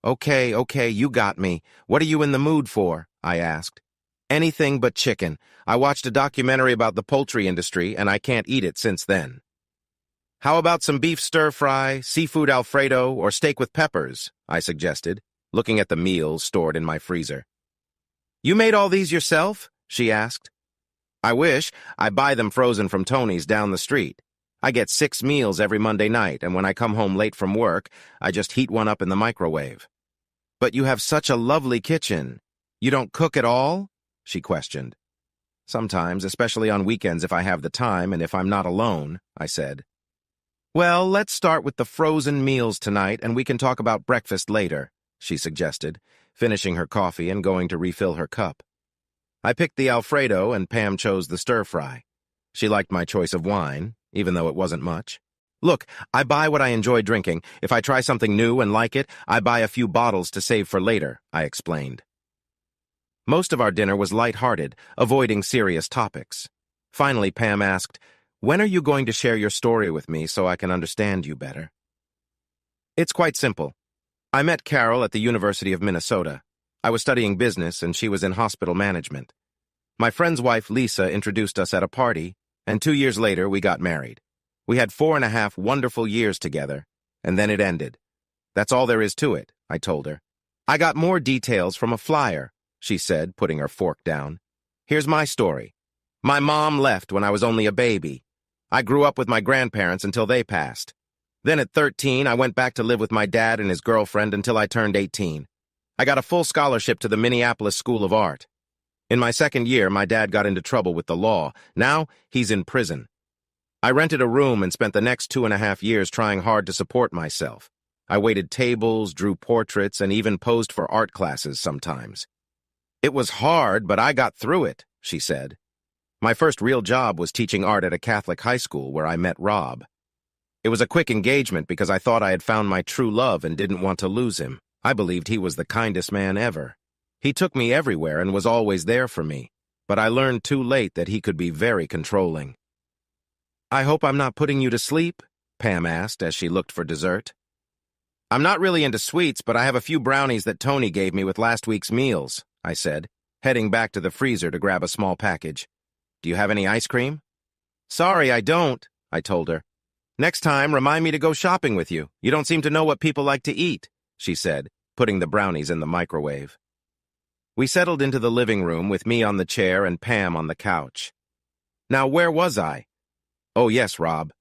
Okay, you got me. What are you in the mood for?" I asked. "Anything but chicken. I watched a documentary about the poultry industry, and I can't eat it since then." "How about some beef stir-fry, seafood Alfredo, or steak with peppers?" I suggested, looking at the meals stored in my freezer. "You made all these yourself?" she asked. "I wish. I buy them frozen from Tony's down the street. I get 6 meals every Monday night, and when I come home late from work, I just heat one up in the microwave." "But you have such a lovely kitchen. You don't cook at all?" she questioned. "Sometimes, especially on weekends if I have the time and if I'm not alone," I said. "Well, let's start with the frozen meals tonight, and we can talk about breakfast later," she suggested, finishing her coffee and going to refill her cup. I picked the Alfredo, and Pam chose the stir-fry. She liked my choice of wine, even though it wasn't much. "Look, I buy what I enjoy drinking. If I try something new and like it, I buy a few bottles to save for later," I explained. Most of our dinner was light-hearted, avoiding serious topics. Finally, Pam asked, "When are you going to share your story with me so I can understand you better?" "It's quite simple. I met Carol at the University of Minnesota. I was studying business and she was in hospital management. My friend's wife, Lisa, introduced us at a party, and 2 years later we got married. We had 4.5 wonderful years together, and then it ended. That's all there is to it," I told her. "I got more details from a flyer," she said, putting her fork down. "Here's my story. My mom left when I was only a baby. I grew up with my grandparents until they passed. Then at 13, I went back to live with my dad and his girlfriend until I turned 18. I got a full scholarship to the Minneapolis School of Art. In my second year, my dad got into trouble with the law. Now, he's in prison. I rented a room and spent the next 2.5 years trying hard to support myself. I waited tables, drew portraits, and even posed for art classes sometimes. It was hard, but I got through it," she said. "My first real job was teaching art at a Catholic high school where I met Rob. It was a quick engagement because I thought I had found my true love and didn't want to lose him. I believed he was the kindest man ever. He took me everywhere and was always there for me, but I learned too late that he could be very controlling." "I hope I'm not putting you to sleep?" Pam asked as she looked for dessert. "I'm not really into sweets, but I have a few brownies that Tony gave me with last week's meals," I said, heading back to the freezer to grab a small package. "Do you have any ice cream?" "Sorry, I don't," I told her. "Next time, remind me to go shopping with you. You don't seem to know what people like to eat," she said, putting the brownies in the microwave. We settled into the living room with me on the chair and Pam on the couch. Now, where was I? Oh, yes, Rob.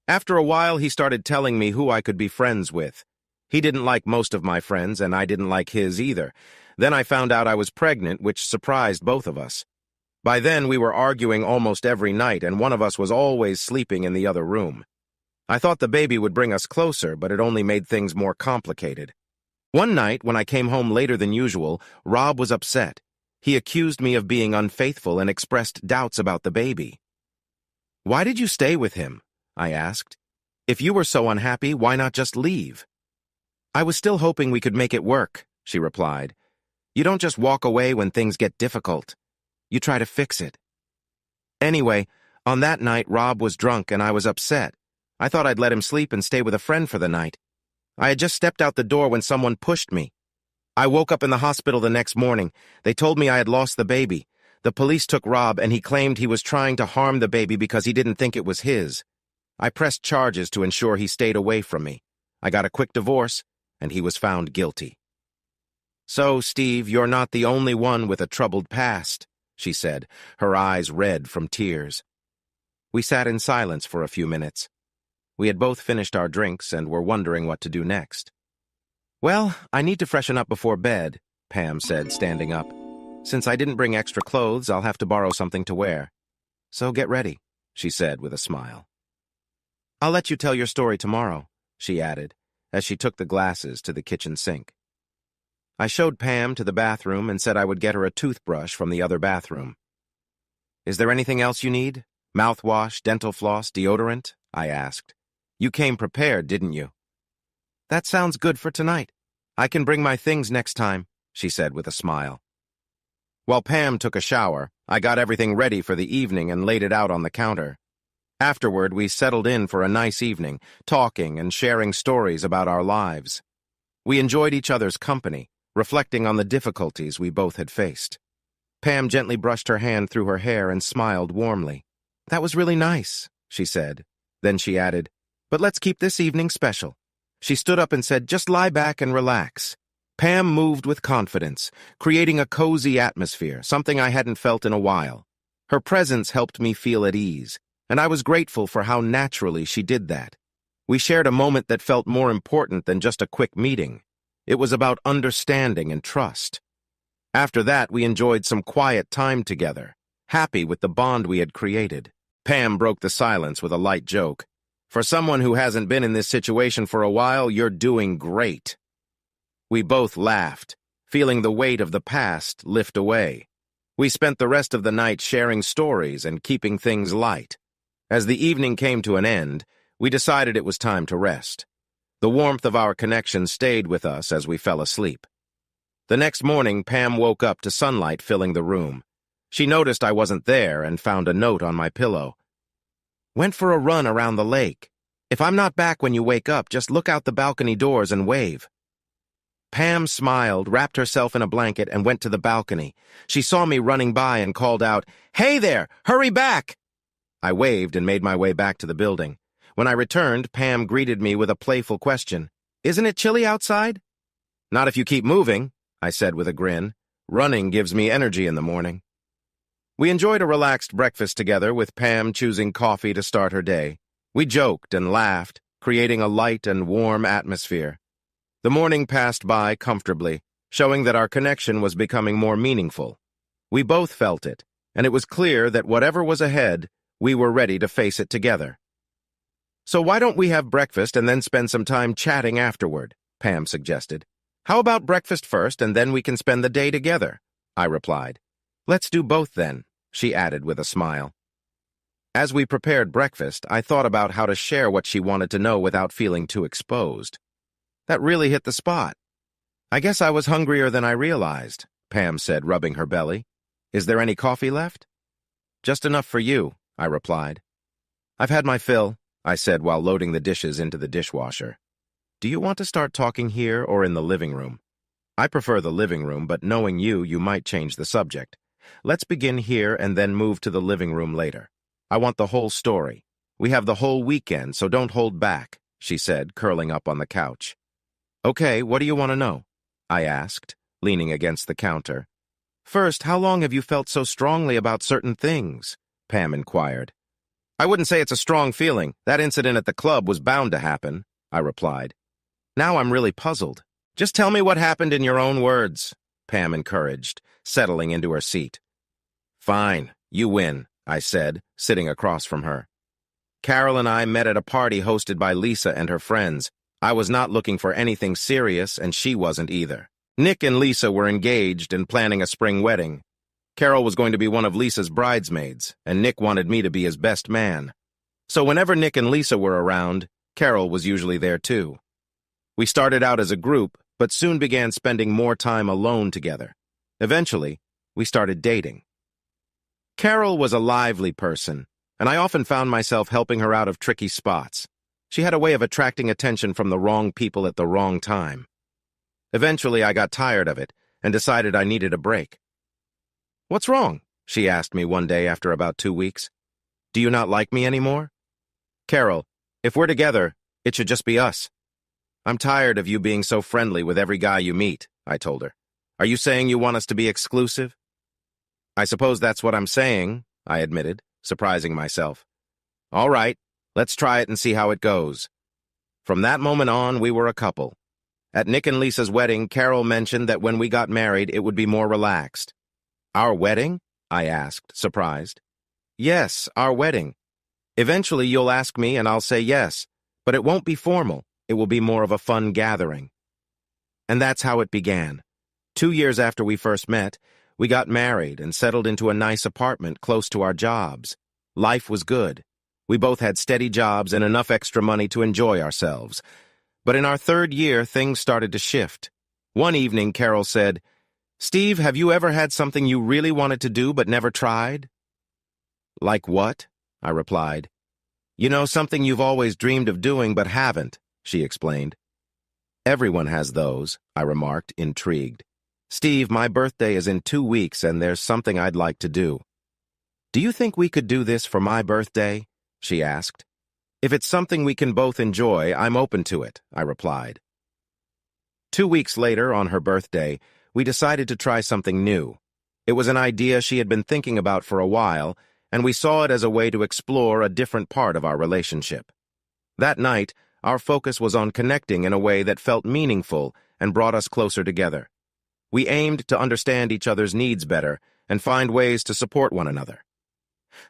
After a while, he started telling me who I could be friends with. He didn't like most of my friends, and I didn't like his either. Then I found out I was pregnant, which surprised both of us. By then, we were arguing almost every night, and one of us was always sleeping in the other room. I thought the baby would bring us closer, but it only made things more complicated. One night, when I came home later than usual, Rob was upset. He accused me of being unfaithful and expressed doubts about the baby. "Why did you stay with him?" I asked. "If you were so unhappy, why not just leave?" "I was still hoping we could make it work," she replied. "You don't just walk away when things get difficult. You try to fix it." Anyway, on that night, Rob was drunk and I was upset. I thought I'd let him sleep and stay with a friend for the night. I had just stepped out the door when someone pushed me. I woke up in the hospital the next morning. They told me I had lost the baby. The police took Rob, and he claimed he was trying to harm the baby because he didn't think it was his. I pressed charges to ensure he stayed away from me. I got a quick divorce, and he was found guilty. So, Steve, you're not the only one with a troubled past, she said, her eyes red from tears. We sat in silence for a few minutes. We had both finished our drinks and were wondering what to do next. Well, I need to freshen up before bed, Pam said, standing up. Since I didn't bring extra clothes, I'll have to borrow something to wear. So get ready, she said with a smile. I'll let you tell your story tomorrow, she added, as she took the glasses to the kitchen sink. I showed Pam to the bathroom and said I would get her a toothbrush from the other bathroom. Is there anything else you need? Mouthwash, dental floss, deodorant? I asked. You came prepared, didn't you? That sounds good for tonight. I can bring my things next time, she said with a smile. While Pam took a shower, I got everything ready for the evening and laid it out on the counter. Afterward, we settled in for a nice evening, talking and sharing stories about our lives. We enjoyed each other's company, reflecting on the difficulties we both had faced. Pam gently brushed her hand through her hair and smiled warmly. That was really nice, she said. Then she added, but let's keep this evening special. She stood up and said, just lie back and relax. Pam moved with confidence, creating a cozy atmosphere, something I hadn't felt in a while. Her presence helped me feel at ease, and I was grateful for how naturally she did that. We shared a moment that felt more important than just a quick meeting. It was about understanding and trust. After that, we enjoyed some quiet time together, happy with the bond we had created. Pam broke the silence with a light joke. For someone who hasn't been in this situation for a while, you're doing great. We both laughed, feeling the weight of the past lift away. We spent the rest of the night sharing stories and keeping things light. As the evening came to an end, we decided it was time to rest. The warmth of our connection stayed with us as we fell asleep. The next morning, Pam woke up to sunlight filling the room. She noticed I wasn't there and found a note on my pillow. Went for a run around the lake. If I'm not back when you wake up, just look out the balcony doors and wave. Pam smiled, wrapped herself in a blanket, and went to the balcony. She saw me running by and called out, "Hey there! Hurry back!" I waved and made my way back to the building. When I returned, Pam greeted me with a playful question. Isn't it chilly outside? Not if you keep moving, I said with a grin. Running gives me energy in the morning. We enjoyed a relaxed breakfast together, with Pam choosing coffee to start her day. We joked and laughed, creating a light and warm atmosphere. The morning passed by comfortably, showing that our connection was becoming more meaningful. We both felt it, and it was clear that whatever was ahead, we were ready to face it together. So why don't we have breakfast and then spend some time chatting afterward, Pam suggested. How about breakfast first and then we can spend the day together, I replied. Let's do both then, she added with a smile. As we prepared breakfast, I thought about how to share what she wanted to know without feeling too exposed. That really hit the spot. I guess I was hungrier than I realized, Pam said, rubbing her belly. Is there any coffee left? Just enough for you, I replied. I've had my fill, I said while loading the dishes into the dishwasher. Do you want to start talking here or in the living room? I prefer the living room, but knowing you might change the subject. Let's begin here and then move to the living room later. I want the whole story. We have the whole weekend, so don't hold back, she said, curling up on the couch. Okay, what do you want to know? I asked, leaning against the counter. First, how long have you felt so strongly about certain things? Pam inquired. I wouldn't say it's a strong feeling. That incident at the club was bound to happen, I replied. Now I'm really puzzled. Just tell me what happened in your own words, Pam encouraged, settling into her seat. Fine, you win, I said, sitting across from her. Carol and I met at a party hosted by Lisa and her friends. I was not looking for anything serious, and she wasn't either. Nick and Lisa were engaged and planning a spring wedding. Carol was going to be one of Lisa's bridesmaids, and Nick wanted me to be his best man. So whenever Nick and Lisa were around, Carol was usually there too. We started out as a group, but soon began spending more time alone together. Eventually, we started dating. Carol was a lively person, and I often found myself helping her out of tricky spots. She had a way of attracting attention from the wrong people at the wrong time. Eventually, I got tired of it and decided I needed a break. "What's wrong?" she asked me one day after about 2 weeks. "Do you not like me anymore?" "Carol, if we're together, it should just be us. I'm tired of you being so friendly with every guy you meet," I told her. "Are you saying you want us to be exclusive?" "I suppose that's what I'm saying," I admitted, surprising myself. "All right, let's try it and see how it goes." From that moment on, we were a couple. At Nick and Lisa's wedding, Carol mentioned that when we got married, it would be more relaxed. "Our wedding?" I asked, surprised. "Yes, our wedding. Eventually, you'll ask me and I'll say yes, but it won't be formal. It will be more of a fun gathering." And that's how it began. 2 years after we first met, we got married and settled into a nice apartment close to our jobs. Life was good. We both had steady jobs and enough extra money to enjoy ourselves. But in our 3rd year, things started to shift. One evening, Carol said, "Steve, have you ever had something you really wanted to do but never tried?" "Like what?" I replied. "You know, something you've always dreamed of doing but haven't," she explained. "Everyone has those," I remarked, intrigued. "Steve, my birthday is in 2 weeks and there's something I'd like to do." "Do you think we could do this for my birthday?" she asked. "If it's something we can both enjoy, I'm open to it," I replied. 2 weeks later, on her birthday, we decided to try something new. It was an idea she had been thinking about for a while, and we saw it as a way to explore a different part of our relationship. That night, our focus was on connecting in a way that felt meaningful and brought us closer together. We aimed to understand each other's needs better and find ways to support one another.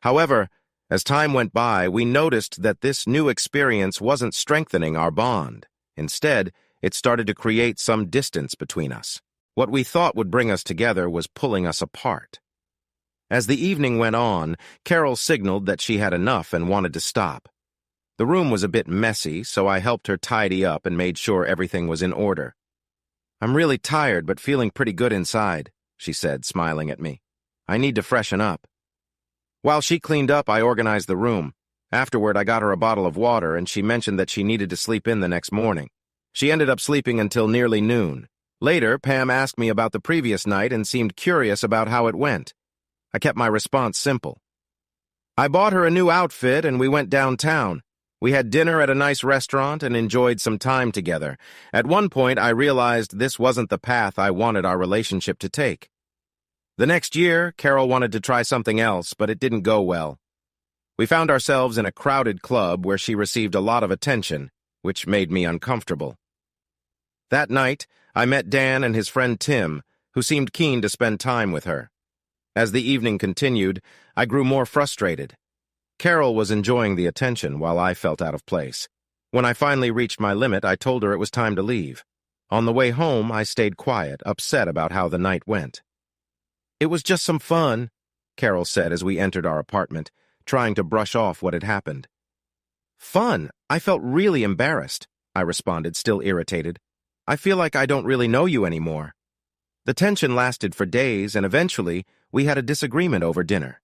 However, as time went by, we noticed that this new experience wasn't strengthening our bond. Instead, it started to create some distance between us. What we thought would bring us together was pulling us apart. As the evening went on, Carol signaled that she had enough and wanted to stop. The room was a bit messy, so I helped her tidy up and made sure everything was in order. "I'm really tired but feeling pretty good inside," she said, smiling at me. "I need to freshen up." While she cleaned up, I organized the room. Afterward, I got her a bottle of water, and she mentioned that she needed to sleep in the next morning. She ended up sleeping until nearly noon. Later, Pam asked me about the previous night and seemed curious about how it went. I kept my response simple. "I bought her a new outfit and we went downtown. We had dinner at a nice restaurant and enjoyed some time together. At one point, I realized this wasn't the path I wanted our relationship to take. The next year, Carol wanted to try something else, but it didn't go well. We found ourselves in a crowded club where she received a lot of attention, which made me uncomfortable. That night, I met Dan and his friend Tim, who seemed keen to spend time with her. As the evening continued, I grew more frustrated. Carol was enjoying the attention while I felt out of place. When I finally reached my limit, I told her it was time to leave. On the way home, I stayed quiet, upset about how the night went. "It was just some fun," Carol said as we entered our apartment, trying to brush off what had happened. "Fun? I felt really embarrassed," I responded, still irritated. "I feel like I don't really know you anymore." The tension lasted for days, and eventually, we had a disagreement over dinner.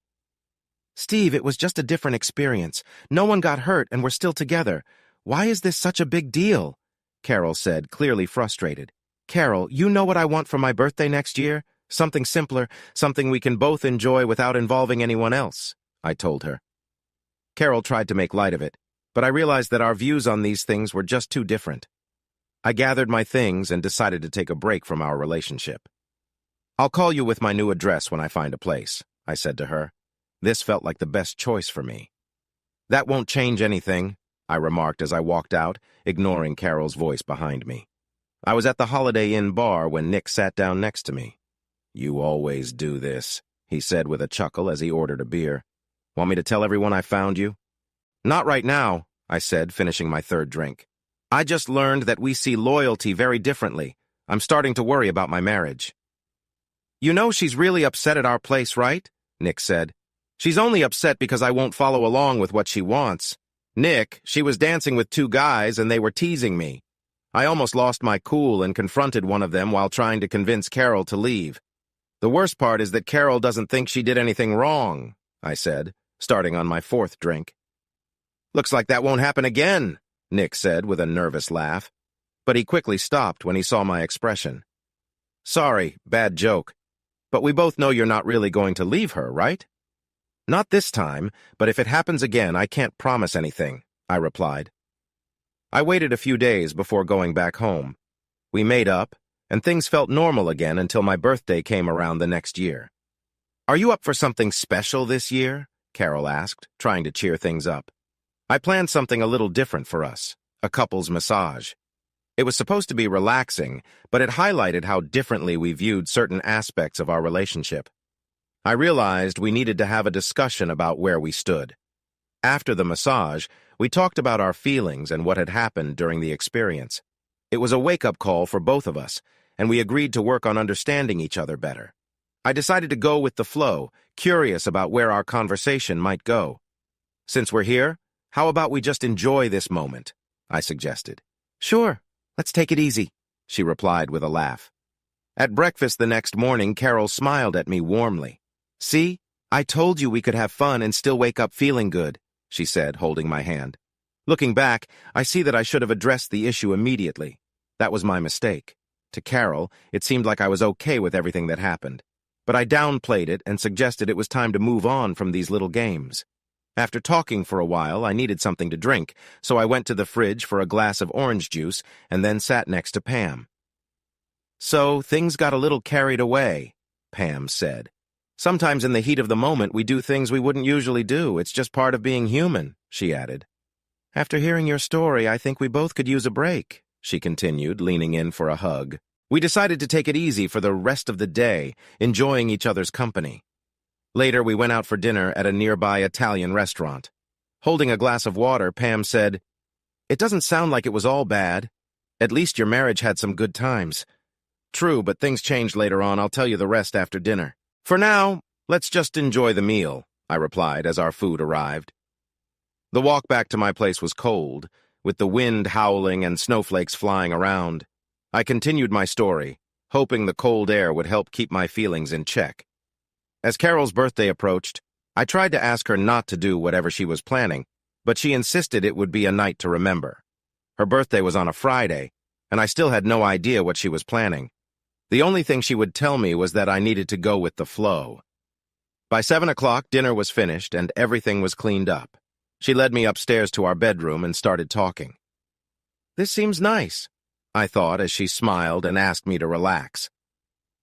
"Steve, it was just a different experience. No one got hurt, and we're still together. Why is this such a big deal?" Carol said, clearly frustrated. "Carol, you know what I want for my birthday next year? Something simpler, something we can both enjoy without involving anyone else," I told her. Carol tried to make light of it, but I realized that our views on these things were just too different. I gathered my things and decided to take a break from our relationship. "I'll call you with my new address when I find a place," I said to her. This felt like the best choice for me. "That won't change anything," I remarked as I walked out, ignoring Carol's voice behind me. I was at the Holiday Inn bar when Nick sat down next to me. "You always do this," he said with a chuckle as he ordered a beer. "Want me to tell everyone I found you?" "Not right now," I said, finishing my 3rd drink. "I just learned that we see loyalty very differently. I'm starting to worry about my marriage." "You know she's really upset at our place, right?" Nick said. "She's only upset because I won't follow along with what she wants. Nick, she was dancing with 2 guys and they were teasing me. I almost lost my cool and confronted one of them while trying to convince Carol to leave. The worst part is that Carol doesn't think she did anything wrong," I said, starting on my 4th drink. "Looks like that won't happen again," Nick said with a nervous laugh, but he quickly stopped when he saw my expression. Sorry, bad joke, but we both know you're not really going to leave her, right? Not this time, but if it happens again, I can't promise anything, I replied. I waited a few days before going back home. We made up, and things felt normal again until my birthday came around the next year. Are you up for something special this year? Carol asked, trying to cheer things up. I planned something a little different for us, a couple's massage. It was supposed to be relaxing, but it highlighted how differently we viewed certain aspects of our relationship. I realized we needed to have a discussion about where we stood. After the massage, we talked about our feelings and what had happened during the experience. It was a wake-up call for both of us, and we agreed to work on understanding each other better. I decided to go with the flow, curious about where our conversation might go. Since we're here, how about we just enjoy this moment? I suggested. Sure, let's take it easy, she replied with a laugh. At breakfast the next morning, Carol smiled at me warmly. See, I told you we could have fun and still wake up feeling good, she said, holding my hand. Looking back, I see that I should have addressed the issue immediately. That was my mistake. To Carol, it seemed like I was okay with everything that happened. But I downplayed it and suggested it was time to move on from these little games. After talking for a while, I needed something to drink, so I went to the fridge for a glass of orange juice and then sat next to Pam. So, things got a little carried away, Pam said. Sometimes in the heat of the moment we do things we wouldn't usually do. It's just part of being human, she added. After hearing your story, I think we both could use a break, she continued, leaning in for a hug. We decided to take it easy for the rest of the day, enjoying each other's company. Later, we went out for dinner at a nearby Italian restaurant. Holding a glass of water, Pam said, It doesn't sound like it was all bad. At least your marriage had some good times. True, but things changed later on. I'll tell you the rest after dinner. For now, let's just enjoy the meal, I replied as our food arrived. The walk back to my place was cold, with the wind howling and snowflakes flying around. I continued my story, hoping the cold air would help keep my feelings in check. As Carol's birthday approached, I tried to ask her not to do whatever she was planning, but she insisted it would be a night to remember. Her birthday was on a Friday, and I still had no idea what she was planning. The only thing she would tell me was that I needed to go with the flow. By 7 o'clock, dinner was finished and everything was cleaned up. She led me upstairs to our bedroom and started talking. This seems nice, I thought as she smiled and asked me to relax.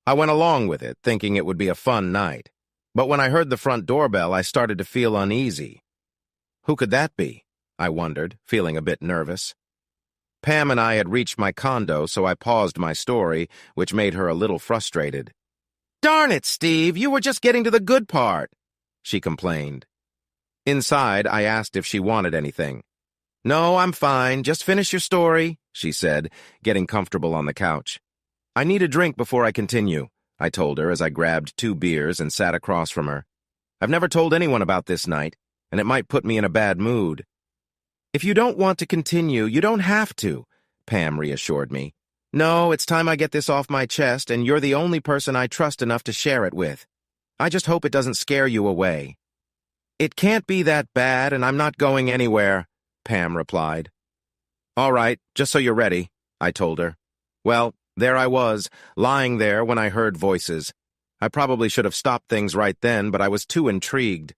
I went along with it, thinking it would be a fun night. But when I heard the front doorbell, I started to feel uneasy. Who could that be? I wondered, feeling a bit nervous. Pam and I had reached my condo, so I paused my story, which made her a little frustrated. Darn it, Steve, you were just getting to the good part, she complained. Inside, I asked if she wanted anything. No, I'm fine. Just finish your story, she said, getting comfortable on the couch. I need a drink before I continue, I told her as I grabbed 2 beers and sat across from her. I've never told anyone about this night, and it might put me in a bad mood. If you don't want to continue, you don't have to, Pam reassured me. No, it's time I get this off my chest, and you're the only person I trust enough to share it with. I just hope it doesn't scare you away. It can't be that bad, and I'm not going anywhere, Pam replied. All right, just so you're ready, I told her. Well, there I was, lying there when I heard voices. I probably should have stopped things right then, but I was too intrigued.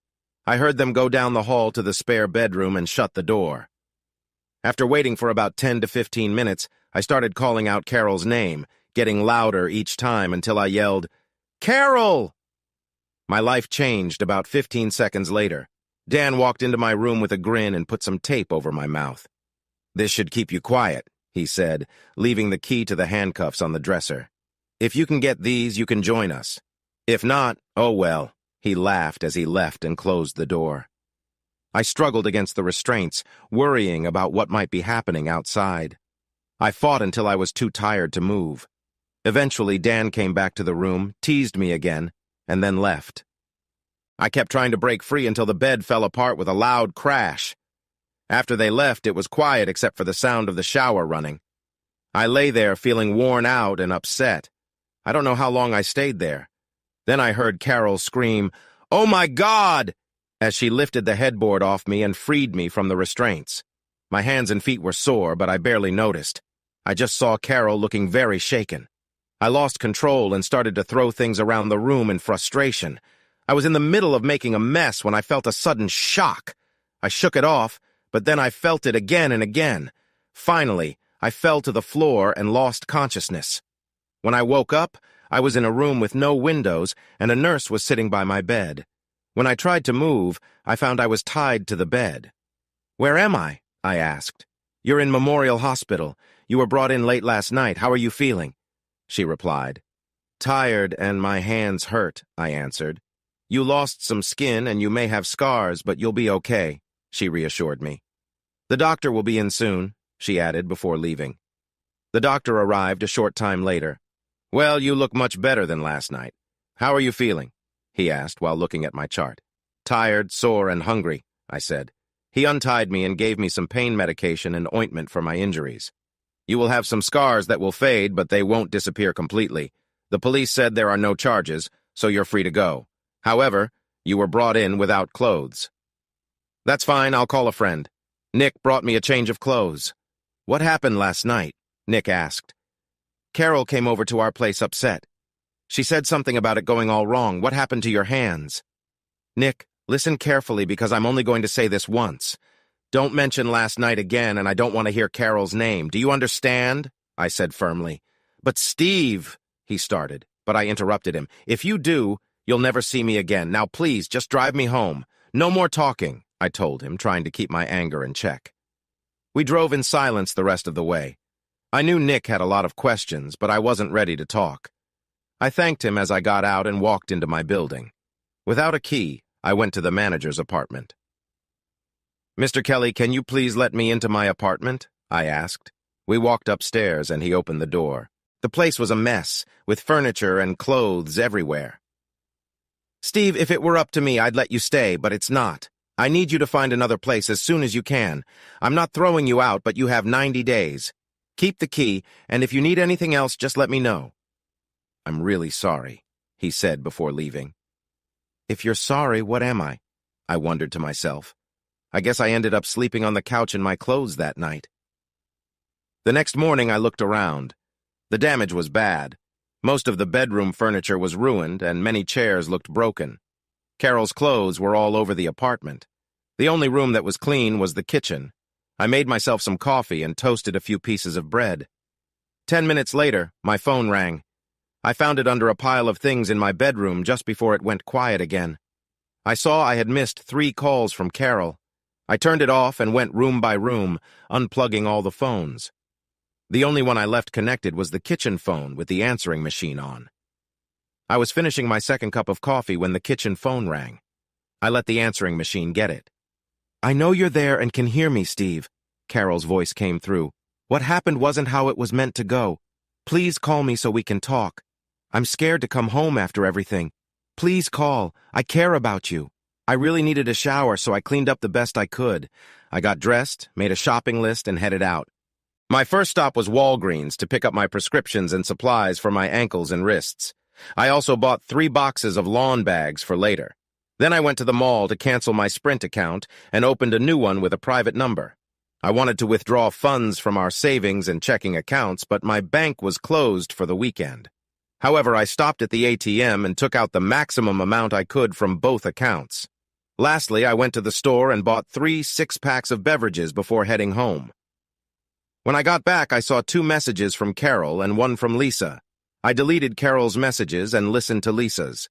I heard them go down the hall to the spare bedroom and shut the door. After waiting for about 10 to 15 minutes, I started calling out Carol's name, getting louder each time until I yelled, Carol! My life changed about 15 seconds later. Dan walked into my room with a grin and put some tape over my mouth. This should keep you quiet, he said, leaving the key to the handcuffs on the dresser. If you can get these, you can join us. If not, oh well, he laughed as he left and closed the door. I struggled against the restraints, worrying about what might be happening outside. I fought until I was too tired to move. Eventually, Dan came back to the room, teased me again, and then left. I kept trying to break free until the bed fell apart with a loud crash. After they left, it was quiet except for the sound of the shower running. I lay there feeling worn out and upset. I don't know how long I stayed there. Then I heard Carol scream, "Oh my God!" as she lifted the headboard off me and freed me from the restraints. My hands and feet were sore, but I barely noticed. I just saw Carol looking very shaken. I lost control and started to throw things around the room in frustration. I was in the middle of making a mess when I felt a sudden shock. I shook it off, but then I felt it again and again. Finally, I fell to the floor and lost consciousness. When I woke up, I was in a room with no windows, and a nurse was sitting by my bed. When I tried to move, I found I was tied to the bed. "Where am I?" I asked. "You're in Memorial Hospital. You were brought in late last night. How are you feeling?" She replied. "Tired and my hands hurt," I answered. "You lost some skin and you may have scars, but you'll be okay," she reassured me. "The doctor will be in soon," she added before leaving. The doctor arrived a short time later. "Well, you look much better than last night. How are you feeling?" he asked while looking at my chart. "Tired, sore, and hungry," I said. He untied me and gave me some pain medication and ointment for my injuries. "You will have some scars that will fade, but they won't disappear completely. The police said there are no charges, so you're free to go. However, you were brought in without clothes." "That's fine, I'll call a friend. Nick brought me a change of clothes." "What happened last night?" Nick asked. "Carol came over to our place upset. She said something about it going all wrong. What happened to your hands?" "Nick, listen carefully because I'm only going to say this once. Don't mention last night again, and I don't want to hear Carol's name. Do you understand?" I said firmly. "But Steve," he started, but I interrupted him. "If you do, you'll never see me again. Now please, just drive me home. No more talking," I told him, trying to keep my anger in check. We drove in silence the rest of the way. I knew Nick had a lot of questions, but I wasn't ready to talk. I thanked him as I got out and walked into my building. Without a key, I went to the manager's apartment. "Mr. Kelly, can you please let me into my apartment?" I asked. We walked upstairs and he opened the door. The place was a mess, with furniture and clothes everywhere. "Steve, if it were up to me, I'd let you stay, but it's not. I need you to find another place as soon as you can. I'm not throwing you out, but you have 90 days. Keep the key, and if you need anything else, just let me know." "I'm really sorry," he said before leaving. If you're sorry, what am I? I wondered to myself. I guess I ended up sleeping on the couch in my clothes that night. The next morning I looked around. The damage was bad. Most of the bedroom furniture was ruined, and many chairs looked broken. Carol's clothes were all over the apartment. The only room that was clean was the kitchen. I made myself some coffee and toasted a few pieces of bread. 10 minutes later, my phone rang. I found it under a pile of things in my bedroom just before it went quiet again. I saw I had missed 3 calls from Carol. I turned it off and went room by room, unplugging all the phones. The only one I left connected was the kitchen phone with the answering machine on. I was finishing my second cup of coffee when the kitchen phone rang. I let the answering machine get it. "I know you're there and can hear me, Steve," Carol's voice came through. "What happened wasn't how it was meant to go. Please call me so we can talk. I'm scared to come home after everything. Please call. I care about you. I really needed a shower, so I cleaned up the best I could. I got dressed, made a shopping list, and headed out. My first stop was Walgreens to pick up my prescriptions and supplies for my ankles and wrists. I also bought 3 boxes of lawn bags for later. Then I went to the mall to cancel my Sprint account and opened a new one with a private number. I wanted to withdraw funds from our savings and checking accounts, but my bank was closed for the weekend. However, I stopped at the ATM and took out the maximum amount I could from both accounts. Lastly, I went to the store and bought 3 6-packs of beverages before heading home. When I got back, I saw 2 messages from Carol and 1 from Lisa. I deleted Carol's messages and listened to Lisa's.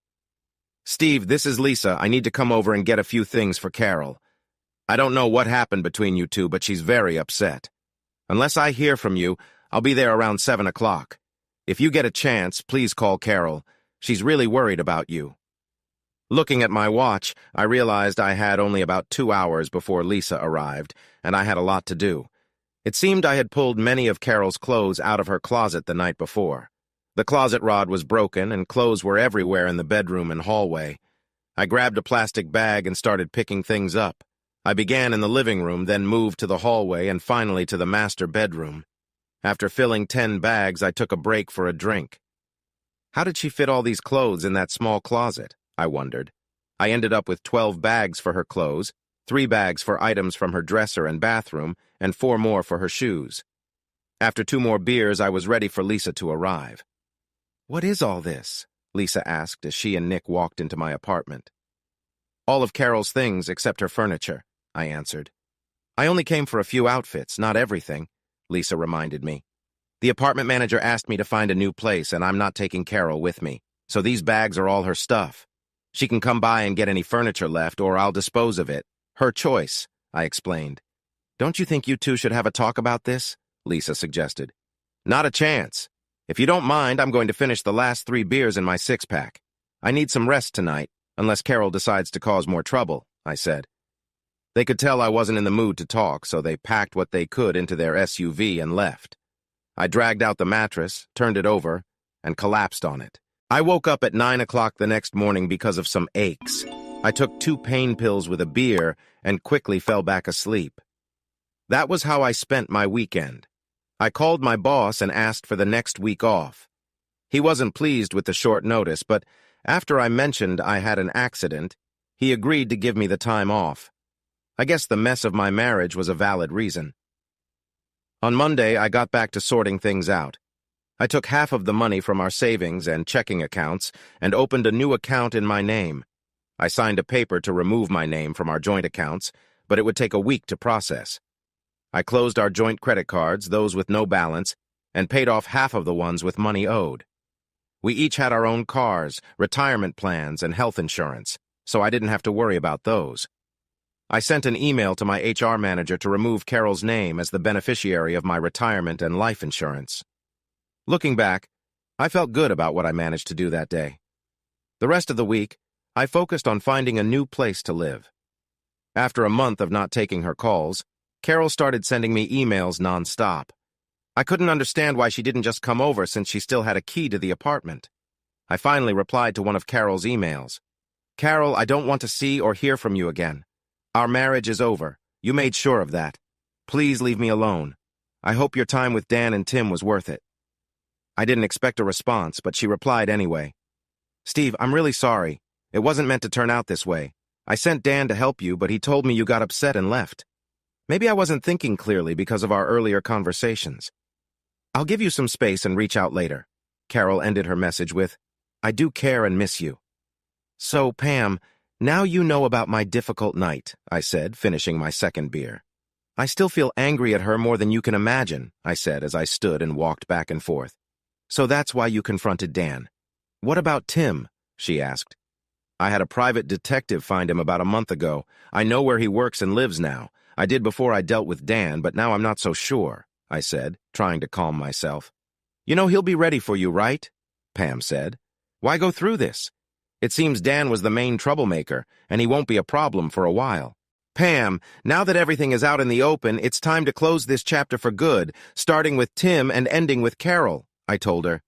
"Steve, this is Lisa. I need to come over and get a few things for Carol. I don't know what happened between you two, but she's very upset. Unless I hear from you, I'll be there around 7 o'clock. If you get a chance, please call Carol. She's really worried about you." Looking at my watch, I realized I had only about 2 hours before Lisa arrived, and I had a lot to do. It seemed I had pulled many of Carol's clothes out of her closet the night before. The closet rod was broken, and clothes were everywhere in the bedroom and hallway. I grabbed a plastic bag and started picking things up. I began in the living room, then moved to the hallway, and finally to the master bedroom. After filling 10 bags, I took a break for a drink. How did she fit all these clothes in that small closet? I wondered. I ended up with 12 bags for her clothes, 3 bags for items from her dresser and bathroom, and 4 more for her shoes. After 2 more beers, I was ready for Lisa to arrive. "What is all this?" Lisa asked as she and Nick walked into my apartment. "All of Carol's things except her furniture," I answered. "I only came for a few outfits, not everything," Lisa reminded me. "The apartment manager asked me to find a new place, and I'm not taking Carol with me, so these bags are all her stuff. She can come by and get any furniture left, or I'll dispose of it. Her choice," I explained. "Don't you think you two should have a talk about this?" Lisa suggested. "Not a chance. If you don't mind, I'm going to finish the last 3 beers in my 6-pack. I need some rest tonight, unless Carol decides to cause more trouble," I said. They could tell I wasn't in the mood to talk, so they packed what they could into their SUV and left. I dragged out the mattress, turned it over, and collapsed on it. I woke up at 9 o'clock the next morning because of some aches. I took 2 pain pills with a beer and quickly fell back asleep. That was how I spent my weekend. I called my boss and asked for the next week off. He wasn't pleased with the short notice, but after I mentioned I had an accident, he agreed to give me the time off. I guess the mess of my marriage was a valid reason. On Monday, I got back to sorting things out. I took half of the money from our savings and checking accounts and opened a new account in my name. I signed a paper to remove my name from our joint accounts, but it would take a week to process. I closed our joint credit cards, those with no balance, and paid off half of the ones with money owed. We each had our own cars, retirement plans, and health insurance, so I didn't have to worry about those. I sent an email to my HR manager to remove Carol's name as the beneficiary of my retirement and life insurance. Looking back, I felt good about what I managed to do that day. The rest of the week, I focused on finding a new place to live. After a month of not taking her calls, Carol started sending me emails nonstop. I couldn't understand why she didn't just come over since she still had a key to the apartment. I finally replied to one of Carol's emails. "Carol, I don't want to see or hear from you again. Our marriage is over. You made sure of that. Please leave me alone. I hope your time with Dan and Tim was worth it." I didn't expect a response, but she replied anyway. "Steve, I'm really sorry. It wasn't meant to turn out this way. I sent Dan to help you, but he told me you got upset and left. Maybe I wasn't thinking clearly because of our earlier conversations. I'll give you some space and reach out later." Carol ended her message with, "I do care and miss you." "So, Pam, now you know about my difficult night," I said, finishing my second beer. "I still feel angry at her more than you can imagine," I said as I stood and walked back and forth. "So that's why you confronted Dan. What about Tim?" she asked. "I had a private detective find him about a month ago. I know where he works and lives now. I did before I dealt with Dan, but now I'm not so sure," I said, trying to calm myself. "You know he'll be ready for you, right?" Pam said. "Why go through this? It seems Dan was the main troublemaker, and he won't be a problem for a while." "Pam, now that everything is out in the open, it's time to close this chapter for good, starting with Tim and ending with Carol," I told her.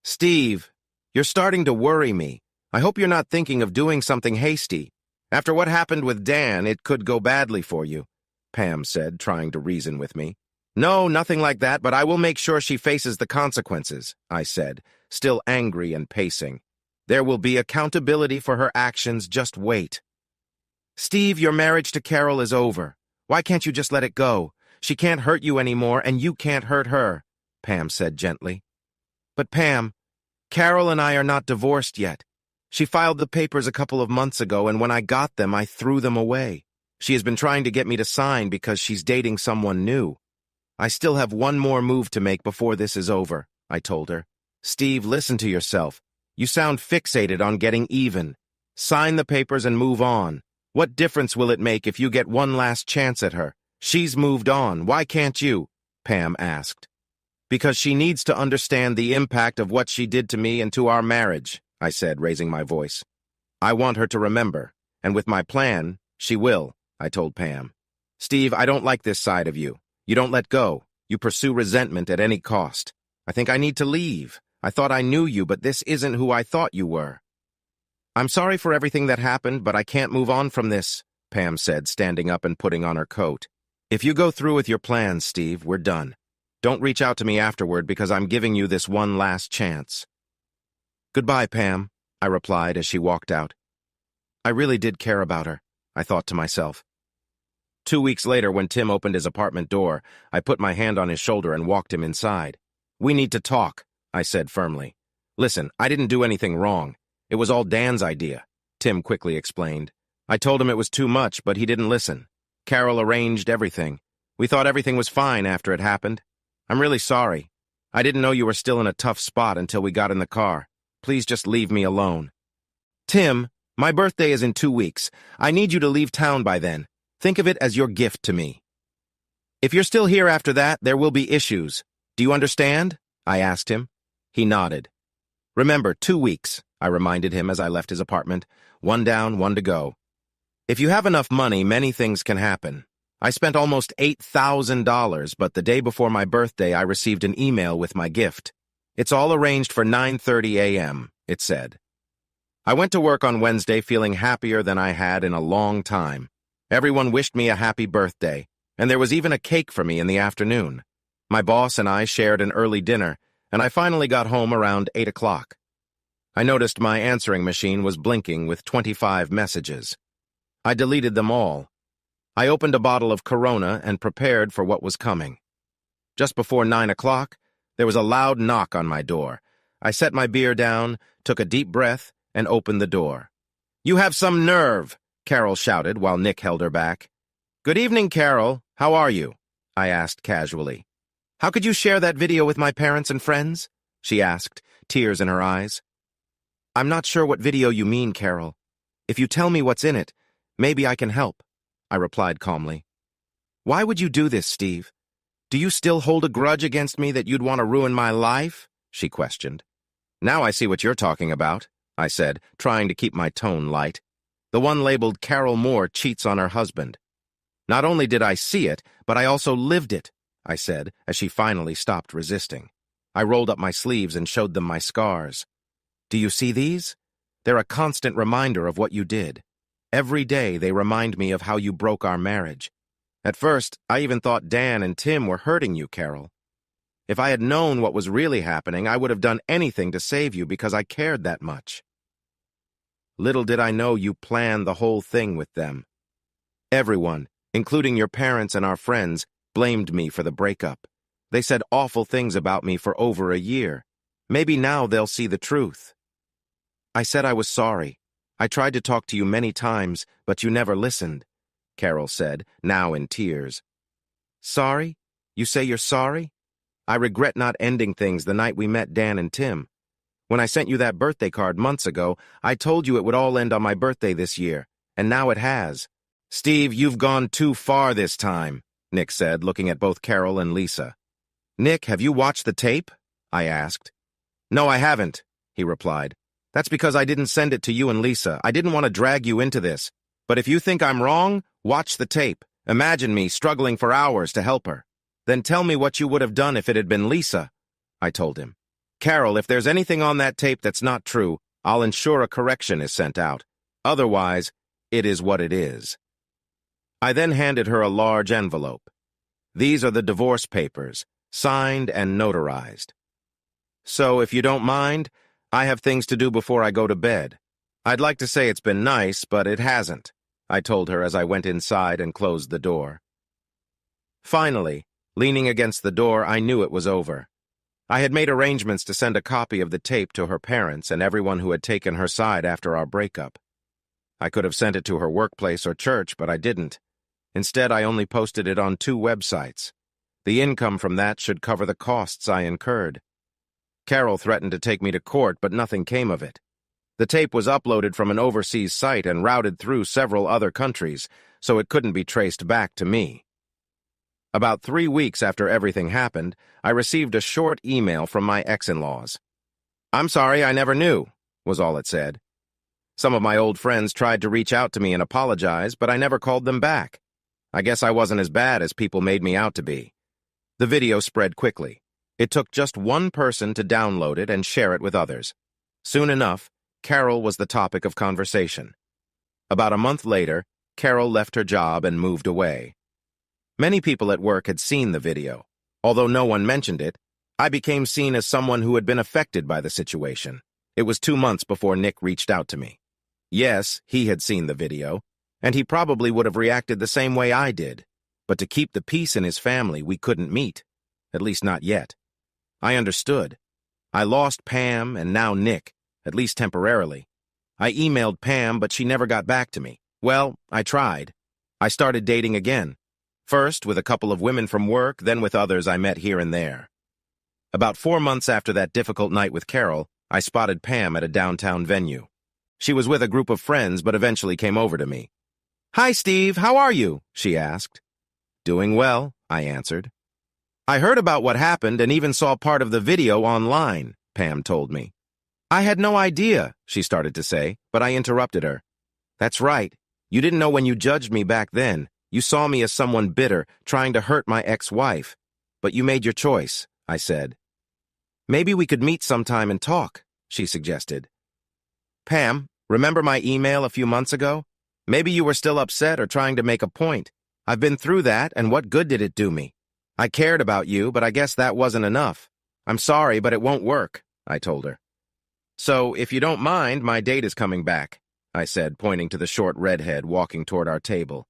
"Steve, you're starting to worry me. I hope you're not thinking of doing something hasty. After what happened with Dan, it could go badly for you," Pam said, trying to reason with me. "No, nothing like that, but I will make sure she faces the consequences," I said, still angry and pacing. "There will be accountability for her actions, just wait." "Steve, your marriage to Carol is over. Why can't you just let it go? She can't hurt you anymore, and you can't hurt her," Pam said gently. "But Pam, Carol and I are not divorced yet. She filed the papers a couple of months ago, and when I got them, I threw them away. She has been trying to get me to sign because she's dating someone new. I still have one more move to make before this is over," I told her. "Steve, listen to yourself. You sound fixated on getting even. Sign the papers and move on. What difference will it make if you get one last chance at her? She's moved on. Why can't you?" Pam asked. "Because she needs to understand the impact of what she did to me and to our marriage," I said, raising my voice. "I want her to remember, and with my plan, she will," I told Pam. "Steve, I don't like this side of you. You don't let go. You pursue resentment at any cost. I think I need to leave. I thought I knew you, but this isn't who I thought you were." "I'm sorry for everything that happened, but I can't move on from this," Pam said, standing up and putting on her coat. "If you go through with your plans, Steve, we're done. Don't reach out to me afterward because I'm giving you this one last chance." "Goodbye, Pam," I replied as she walked out. I really did care about her, I thought to myself. 2 weeks later, when Tim opened his apartment door, I put my hand on his shoulder and walked him inside. "We need to talk," I said firmly. "Listen, I didn't do anything wrong. It was all Dan's idea," Tim quickly explained. "I told him it was too much, but he didn't listen. Carol arranged everything. We thought everything was fine after it happened. I'm really sorry. I didn't know you were still in a tough spot until we got in the car. Please just leave me alone." "Tim, my birthday is in 2 weeks. I need you to leave town by then. Think of it as your gift to me. If you're still here after that, there will be issues. Do you understand?" I asked him. He nodded. "Remember, 2 weeks," I reminded him as I left his apartment. "One down, one to go. If you have enough money, many things can happen. I spent almost $8,000, but the day before my birthday, I received an email with my gift. It's all arranged for 9:30 a.m., it said. I went to work on Wednesday feeling happier than I had in a long time. Everyone wished me a happy birthday, and there was even a cake for me in the afternoon. My boss and I shared an early dinner, and I finally got home around 8 o'clock. I noticed my answering machine was blinking with 25 messages. I deleted them all. I opened a bottle of Corona and prepared for what was coming. Just before 9 o'clock, there was a loud knock on my door. I set my beer down, took a deep breath, and opened the door. "You have some nerve," Carol shouted while Nick held her back. "Good evening, Carol. How are you?" I asked casually. "How could you share that video with my parents and friends?" she asked, tears in her eyes. "I'm not sure what video you mean, Carol. If you tell me what's in it, maybe I can help," I replied calmly. "Why would you do this, Steve? Do you still hold a grudge against me that you'd want to ruin my life?" she questioned. "Now I see what you're talking about," I said, trying to keep my tone light. "The one labeled Carol Moore cheats on her husband." "Not only did I see it, but I also lived it," I said, as she finally stopped resisting. I rolled up my sleeves and showed them my scars. "Do you see these? They're a constant reminder of what you did. Every day they remind me of how you broke our marriage. At first, I even thought Dan and Tim were hurting you, Carol. If I had known what was really happening, I would have done anything to save you because I cared that much. Little did I know you planned the whole thing with them. Everyone, including your parents and our friends, blamed me for the breakup. They said awful things about me for over a year. Maybe now they'll see the truth." "I said I was sorry. I tried to talk to you many times, but you never listened," Carol said, now in tears. "Sorry? You say you're sorry? I regret not ending things the night we met Dan and Tim. When I sent you that birthday card months ago, I told you it would all end on my birthday this year, and now it has." "Steve, you've gone too far this time," Nick said, looking at both Carol and Lisa. "Nick, have you watched the tape?" I asked. "No, I haven't," he replied. "That's because I didn't send it to you and Lisa. I didn't want to drag you into this. But if you think I'm wrong, watch the tape. Imagine me struggling for hours to help her. Then tell me what you would have done if it had been Lisa," I told him. "Carol, if there's anything on that tape that's not true, I'll ensure a correction is sent out. Otherwise, it is what it is." I then handed her a large envelope. "These are the divorce papers, signed and notarized. So, if you don't mind, I have things to do before I go to bed. I'd like to say it's been nice, but it hasn't," I told her as I went inside and closed the door. Finally, leaning against the door, I knew it was over. I had made arrangements to send a copy of the tape to her parents and everyone who had taken her side after our breakup. I could have sent it to her workplace or church, but I didn't. Instead, I only posted it on 2 websites. The income from that should cover the costs I incurred. Carol threatened to take me to court, but nothing came of it. The tape was uploaded from an overseas site and routed through several other countries, so it couldn't be traced back to me. About 3 weeks after everything happened, I received a short email from my ex-in-laws. "I'm sorry, I never knew," was all it said. Some of my old friends tried to reach out to me and apologize, but I never called them back. I guess I wasn't as bad as people made me out to be. The video spread quickly. It took just one person to download it and share it with others. Soon enough, Carol was the topic of conversation. About a month later, Carol left her job and moved away. Many people at work had seen the video. Although no one mentioned it, I became seen as someone who had been affected by the situation. It was 2 months before Nick reached out to me. Yes, he had seen the video. And he probably would have reacted the same way I did. But to keep the peace in his family, we couldn't meet. At least not yet. I understood. I lost Pam and now Nick, at least temporarily. I emailed Pam, but she never got back to me. Well, I tried. I started dating again. First with a couple of women from work, then with others I met here and there. About 4 months after that difficult night with Carol, I spotted Pam at a downtown venue. She was with a group of friends, but eventually came over to me. "Hi, Steve, how are you?" she asked. "Doing well," I answered. "I heard about what happened and even saw part of the video online," Pam told me. "I had no idea," she started to say, but I interrupted her. "That's right. You didn't know when you judged me back then. You saw me as someone bitter, trying to hurt my ex-wife. But you made your choice," I said. "Maybe we could meet sometime and talk," she suggested. "Pam, remember my email a few months ago? Maybe you were still upset or trying to make a point. I've been through that, and what good did it do me? I cared about you, but I guess that wasn't enough. I'm sorry, but it won't work," I told her. "So, if you don't mind, my date is coming back," I said, pointing to the short redhead walking toward our table.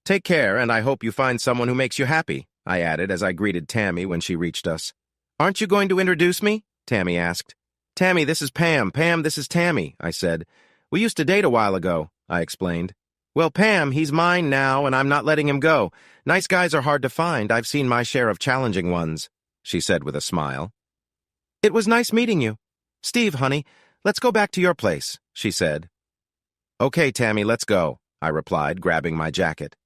"Take care, and I hope you find someone who makes you happy," I added as I greeted Tammy when she reached us. "Aren't you going to introduce me?" Tammy asked. "Tammy, this is Pam. Pam, this is Tammy," I said. "We used to date a while ago," I explained. "Well, Pam, he's mine now, and I'm not letting him go. Nice guys are hard to find. I've seen my share of challenging ones," she said with a smile. "It was nice meeting you. Steve, honey, let's go back to your place," she said. "Okay, Tammy, let's go," I replied, grabbing my jacket.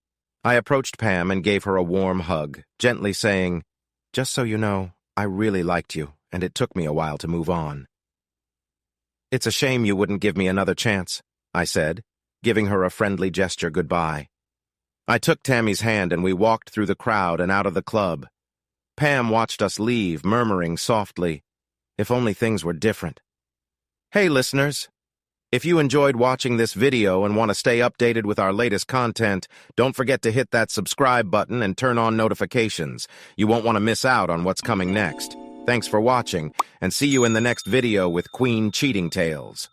I approached Pam and gave her a warm hug, gently saying, "Just so you know, I really liked you, and it took me a while to move on." "It's a shame you wouldn't give me another chance," I said, giving her a friendly gesture goodbye. I took Tammy's hand and we walked through the crowd and out of the club. Pam watched us leave, murmuring softly, "If only things were different." Hey, listeners. If you enjoyed watching this video and want to stay updated with our latest content, don't forget to hit that subscribe button and turn on notifications. You won't want to miss out on what's coming next. Thanks for watching, and see you in the next video with Queen Cheating Tales.